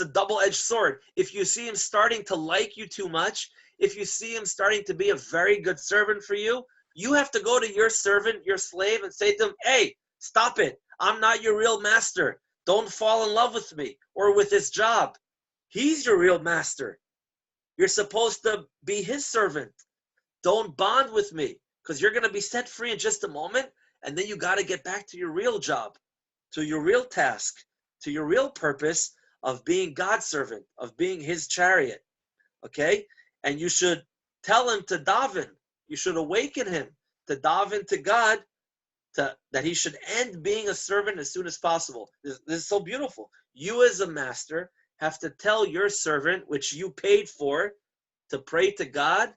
a double-edged sword. If you see him starting to like you too much, if you see him starting to be a very good servant for you, you have to go to your servant, your slave, and say to him, hey, stop it. I'm not your real master. Don't fall in love with me or with this job. He's your real master. You're supposed to be his servant. Don't bond with me, because you're going to be set free in just a moment, and then you got to get back to your real job, to your real task, to your real purpose of being God's servant, of being his chariot. Okay? And you should tell him to daven. You should awaken him to daven to God, that he should end being a servant as soon as possible. This is so beautiful. You as a master have to tell your servant, which you paid for, to pray to God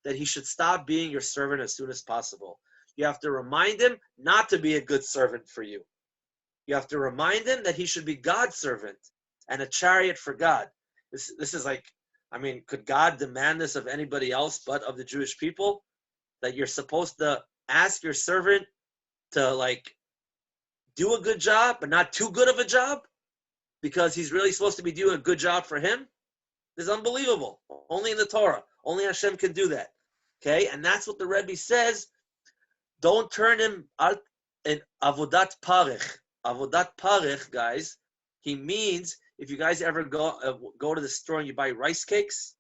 that he should stop being your servant as soon as possible. You have to remind him not to be a good servant for you. You have to remind him that he should be God's servant and a chariot for God. This is like, I mean, could God demand this of anybody else but of the Jewish people? That you're supposed to ask your servant to like do a good job, but not too good of a job, because he's really supposed to be doing a good job for him? This is unbelievable. Only in the Torah. Only Hashem can do that. Okay? And that's what the Rebbe says. Don't turn him out in avodat parich. Avodat parich, guys, he means, if you guys ever go to the store and you buy rice cakes,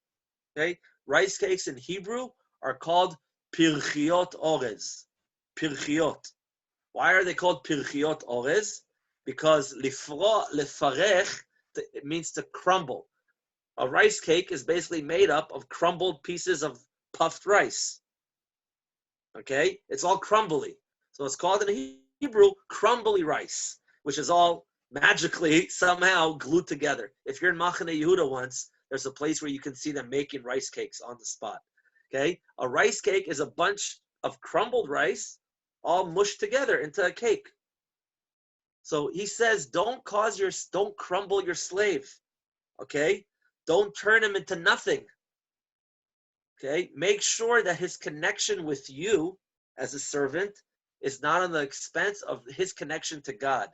okay? Rice cakes in Hebrew are called pirchiot orez. Pirchiot. Why are they called pirchiot orez? Because lefarech, it means to crumble. A rice cake is basically made up of crumbled pieces of puffed rice. Okay? It's all crumbly. So it's called in Hebrew crumbly rice, which is all magically somehow glued together. If you're in Machane Yehuda once, there's a place where you can see them making rice cakes on the spot. Okay? A rice cake is a bunch of crumbled rice all mushed together into a cake. So he says, don't crumble your slave. Okay? Don't turn him into nothing. Okay? Make sure that his connection with you as a servant is not on the expense of his connection to God.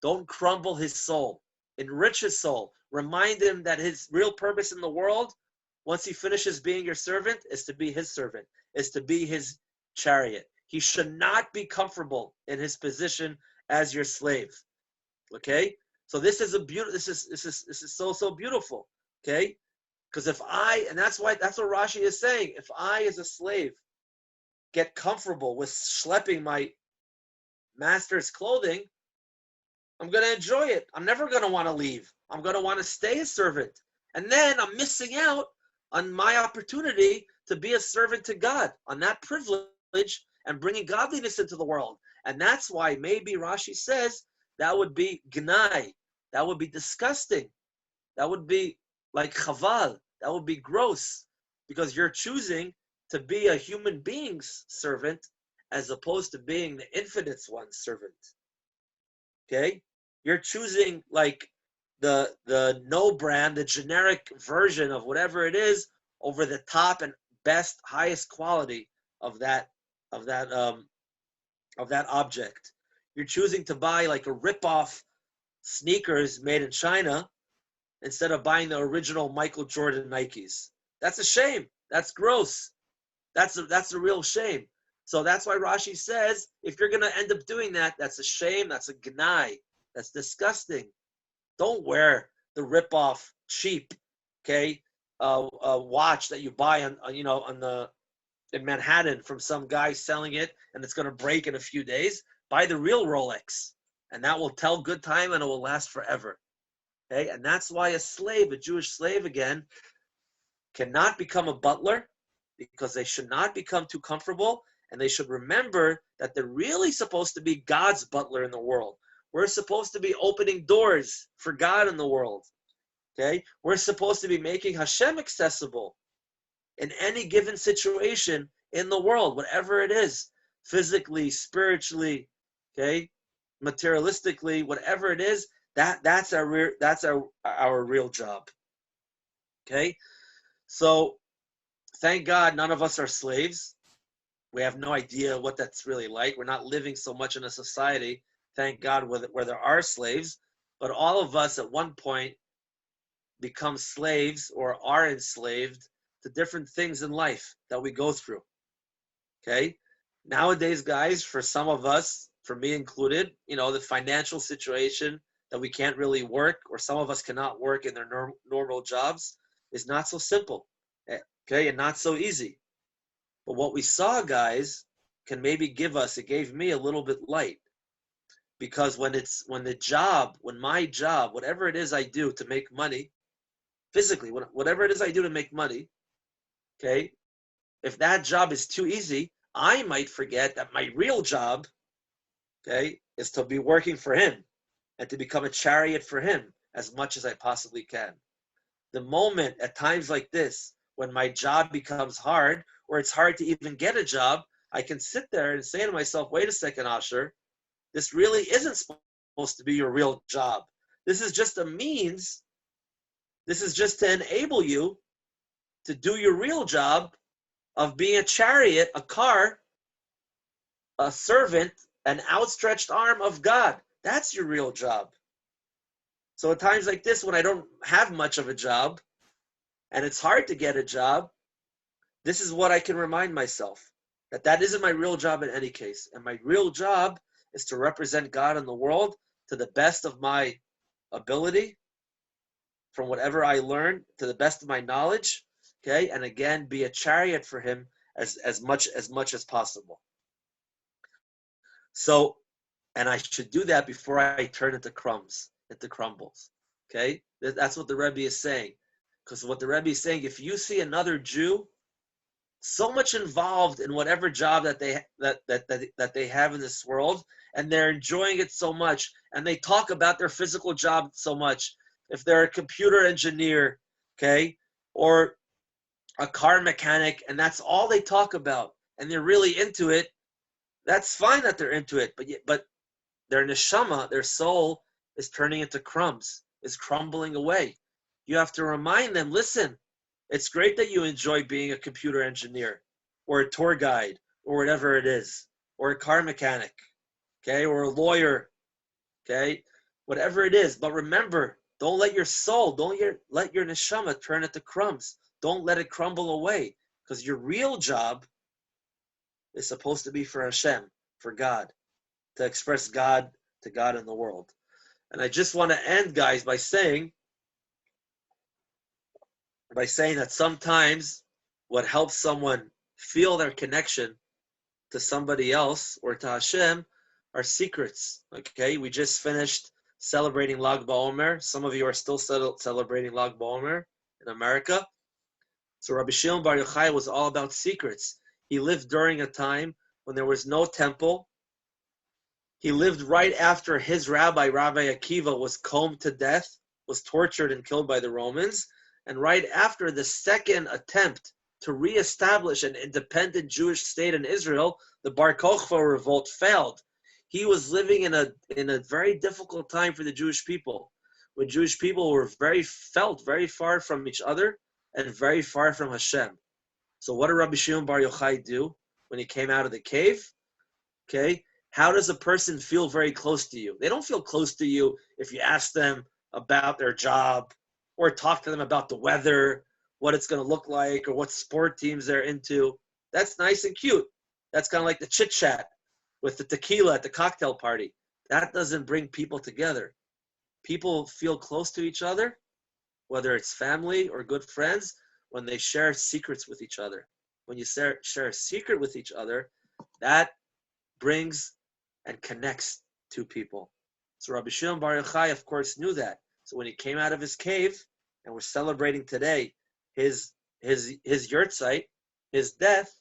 Don't crumble his soul. Enrich his soul. Remind him that his real purpose in the world, once he finishes being your servant, is to be his servant, is to be his chariot. He should not be comfortable in his position as your slave. Okay? So this is this is so beautiful. Okay? Because and that's what Rashi is saying, if I as a slave get comfortable with schlepping my master's clothing, I'm going to enjoy it. I'm never going to want to leave. I'm going to want to stay a servant. And then I'm missing out on my opportunity to be a servant to God, on that privilege and bringing godliness into the world. And that's why maybe Rashi says that would be gnai. That would be disgusting. That would be like chaval. That would be gross, because you're choosing to be a human being's servant as opposed to being the infinite one's servant. Okay? You're choosing like the no brand, the generic version of whatever it is over the top and best, highest quality of that object. You're choosing to buy like a rip-off sneakers made in China instead of buying the original Michael Jordan Nikes. That's a shame. That's gross. That's a real shame. So that's why Rashi says, if you're going to end up doing that, that's a shame. That's a gnai. That's disgusting. Don't wear the rip-off cheap, okay, watch that you buy in Manhattan from some guy selling it, and it's going to break in a few days. Buy the real Rolex, and that will tell good time, and it will last forever. Okay, and that's why a slave, a Jewish slave again, cannot become a butler, because they should not become too comfortable, and they should remember that they're really supposed to be God's butler in the world. We're supposed to be opening doors for God in the world. Okay? We're supposed to be making Hashem accessible in any given situation in the world, whatever it is, physically, spiritually, okay, materialistically, whatever it is, that's our real job. Okay? So thank God none of us are slaves. We have no idea what that's really like. We're not living so much in a society, thank God, where there are slaves. But all of us at one point become slaves or are enslaved to different things in life that we go through. Okay? Nowadays, guys, for some of us, for me included, the financial situation that we can't really work, or some of us cannot work in their normal jobs, is not so simple, okay, and not so easy. But what we saw, guys, can maybe it gave me a little bit light. Because when my job, whatever it is I do to make money, physically, whatever it is I do to make money, okay, if that job is too easy, I might forget that my real job, okay, is to be working for him and to become a chariot for him as much as I possibly can. The moment at times like this, when my job becomes hard, or it's hard to even get a job, I can sit there and say to myself, wait a second, Asher, this really isn't supposed to be your real job. This is just a means. This is just to enable you to do your real job of being a chariot, a car, a servant, an outstretched arm of God. That's your real job. So at times like this, when I don't have much of a job and it's hard to get a job, this is what I can remind myself, that isn't my real job in any case. And my real job is to represent God in the world to the best of my ability, from whatever I learn, to the best of my knowledge, okay? And again, be a chariot for him as much as possible. So, and I should do that before I turn into crumbles, okay? That's what the Rebbe is saying. Because what the Rebbe is saying, if you see another Jew so much involved in whatever job that they have in this world, and they're enjoying it so much, and they talk about their physical job so much, if they're a computer engineer, okay, or a car mechanic, and that's all they talk about, and they're really into it, that's fine that they're into it, but their neshama, their soul, is turning into crumbs, is crumbling away. You have to remind them, listen, it's great that you enjoy being a computer engineer or a tour guide or whatever it is, or a car mechanic, okay, or a lawyer, okay, whatever it is. But remember, don't let your soul, let your neshama turn into crumbs. Don't let it crumble away, because your real job is supposed to be for Hashem, for God, to express God to God in the world. And I just want to end, guys, by saying that sometimes what helps someone feel their connection to somebody else or to Hashem are secrets. Okay, we just finished celebrating Lag BaOmer. Some of you are still celebrating Lag BaOmer in America. So Rabbi Shimon Bar Yochai was all about secrets. He lived during a time when there was no temple. He lived right after his rabbi, Rabbi Akiva, was combed to death, was tortured and killed by the Romans, and right after the second attempt to reestablish an independent Jewish state in Israel, the Bar Kokhba revolt failed. He was living in a very difficult time for the Jewish people, when Jewish people were felt very far from each other and very far from Hashem. So what did Rabbi Shimon Bar Yochai do when he came out of the cave? Okay, how does a person feel very close to you? They don't feel close to you if you ask them about their job or talk to them about the weather, what it's going to look like, or what sport teams they're into. That's nice and cute. That's kind of like the chit chat with the tequila at the cocktail party. That doesn't bring people together. People feel close to each other, whether it's family or good friends, when they share secrets with each other. When you share a secret with each other, that brings and connects two people. So Rabbi Shimon Bar Yochai, of course, knew that. So when he came out of his cave, and we're celebrating today his yurtzeit, his death,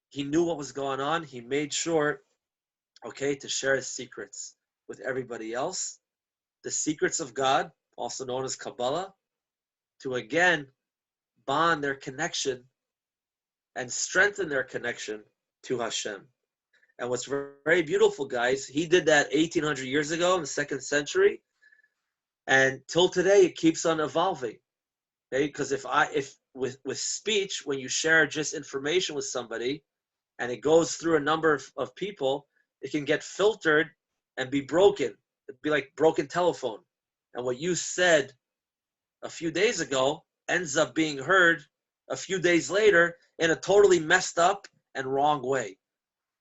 he knew what was going on. He made sure, okay, to share his secrets with everybody else, the secrets of God, also known as Kabbalah, to again bond their connection and strengthen their connection to Hashem. And what's very beautiful, guys, he did that 1,800 years ago in the 2nd century, and till today it keeps on evolving. Okay, because if with speech, when you share just information with somebody, and it goes through a number of people, it can get filtered and be broken. It'd be like broken telephone. And what you said a few days ago ends up being heard a few days later in a totally messed up and wrong way.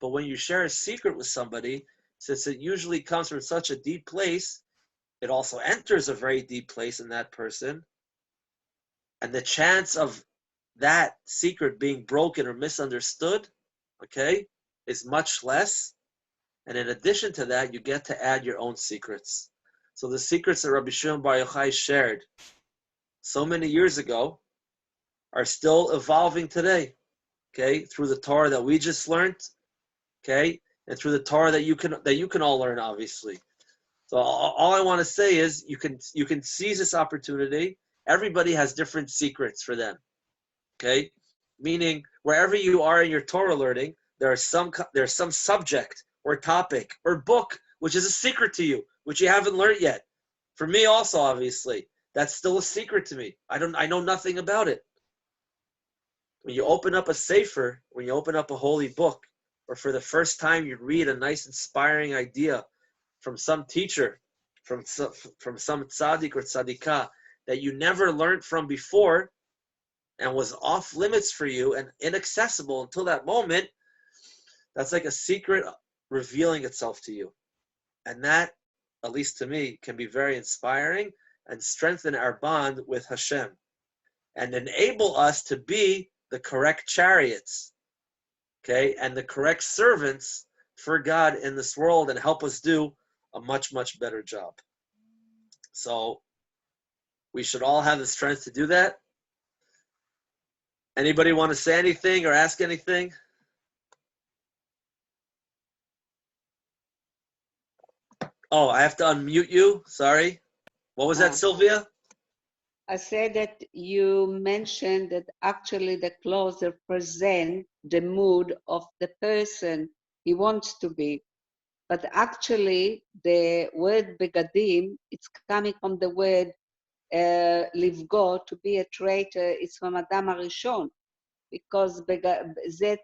But when you share a secret with somebody, since it usually comes from such a deep place, it also enters a very deep place in that person. And the chance of that secret being broken or misunderstood, okay, is much less. And in addition to that, you get to add your own secrets. So the secrets that Rabbi Shimon Bar Yochai shared so many years ago are still evolving today, okay, through the Torah that we just learned, okay, and through the Torah that you can all learn, obviously. So all I want to say is you can seize this opportunity. Everybody has different secrets for them, okay? Meaning wherever you are in your Torah learning, there's some subject or topic or book which is a secret to you, which you haven't learned yet. For me also, obviously, that's still a secret to me. I know nothing about it. When you open up a sefer, when you open up a holy book, or for the first time you read a nice inspiring idea from some teacher, from some tzaddik or tzaddikah that you never learned from before and was off limits for you and inaccessible until that moment, that's like a secret revealing itself to you. And that, at least to me, can be very inspiring and strengthen our bond with Hashem and enable us to be the correct chariots, okay, and the correct servants for God in this world and help us do a much, much better job. So we should all have the strength to do that. Anybody want to say anything or ask anything? Oh, I have to unmute you. Sorry. What was that, Sylvia? I said that you mentioned that actually the clothes represent the mood of the person he wants to be. But actually, the word begadim, it's coming from the word livgo, to be a traitor. It's from Adam Arishon, because that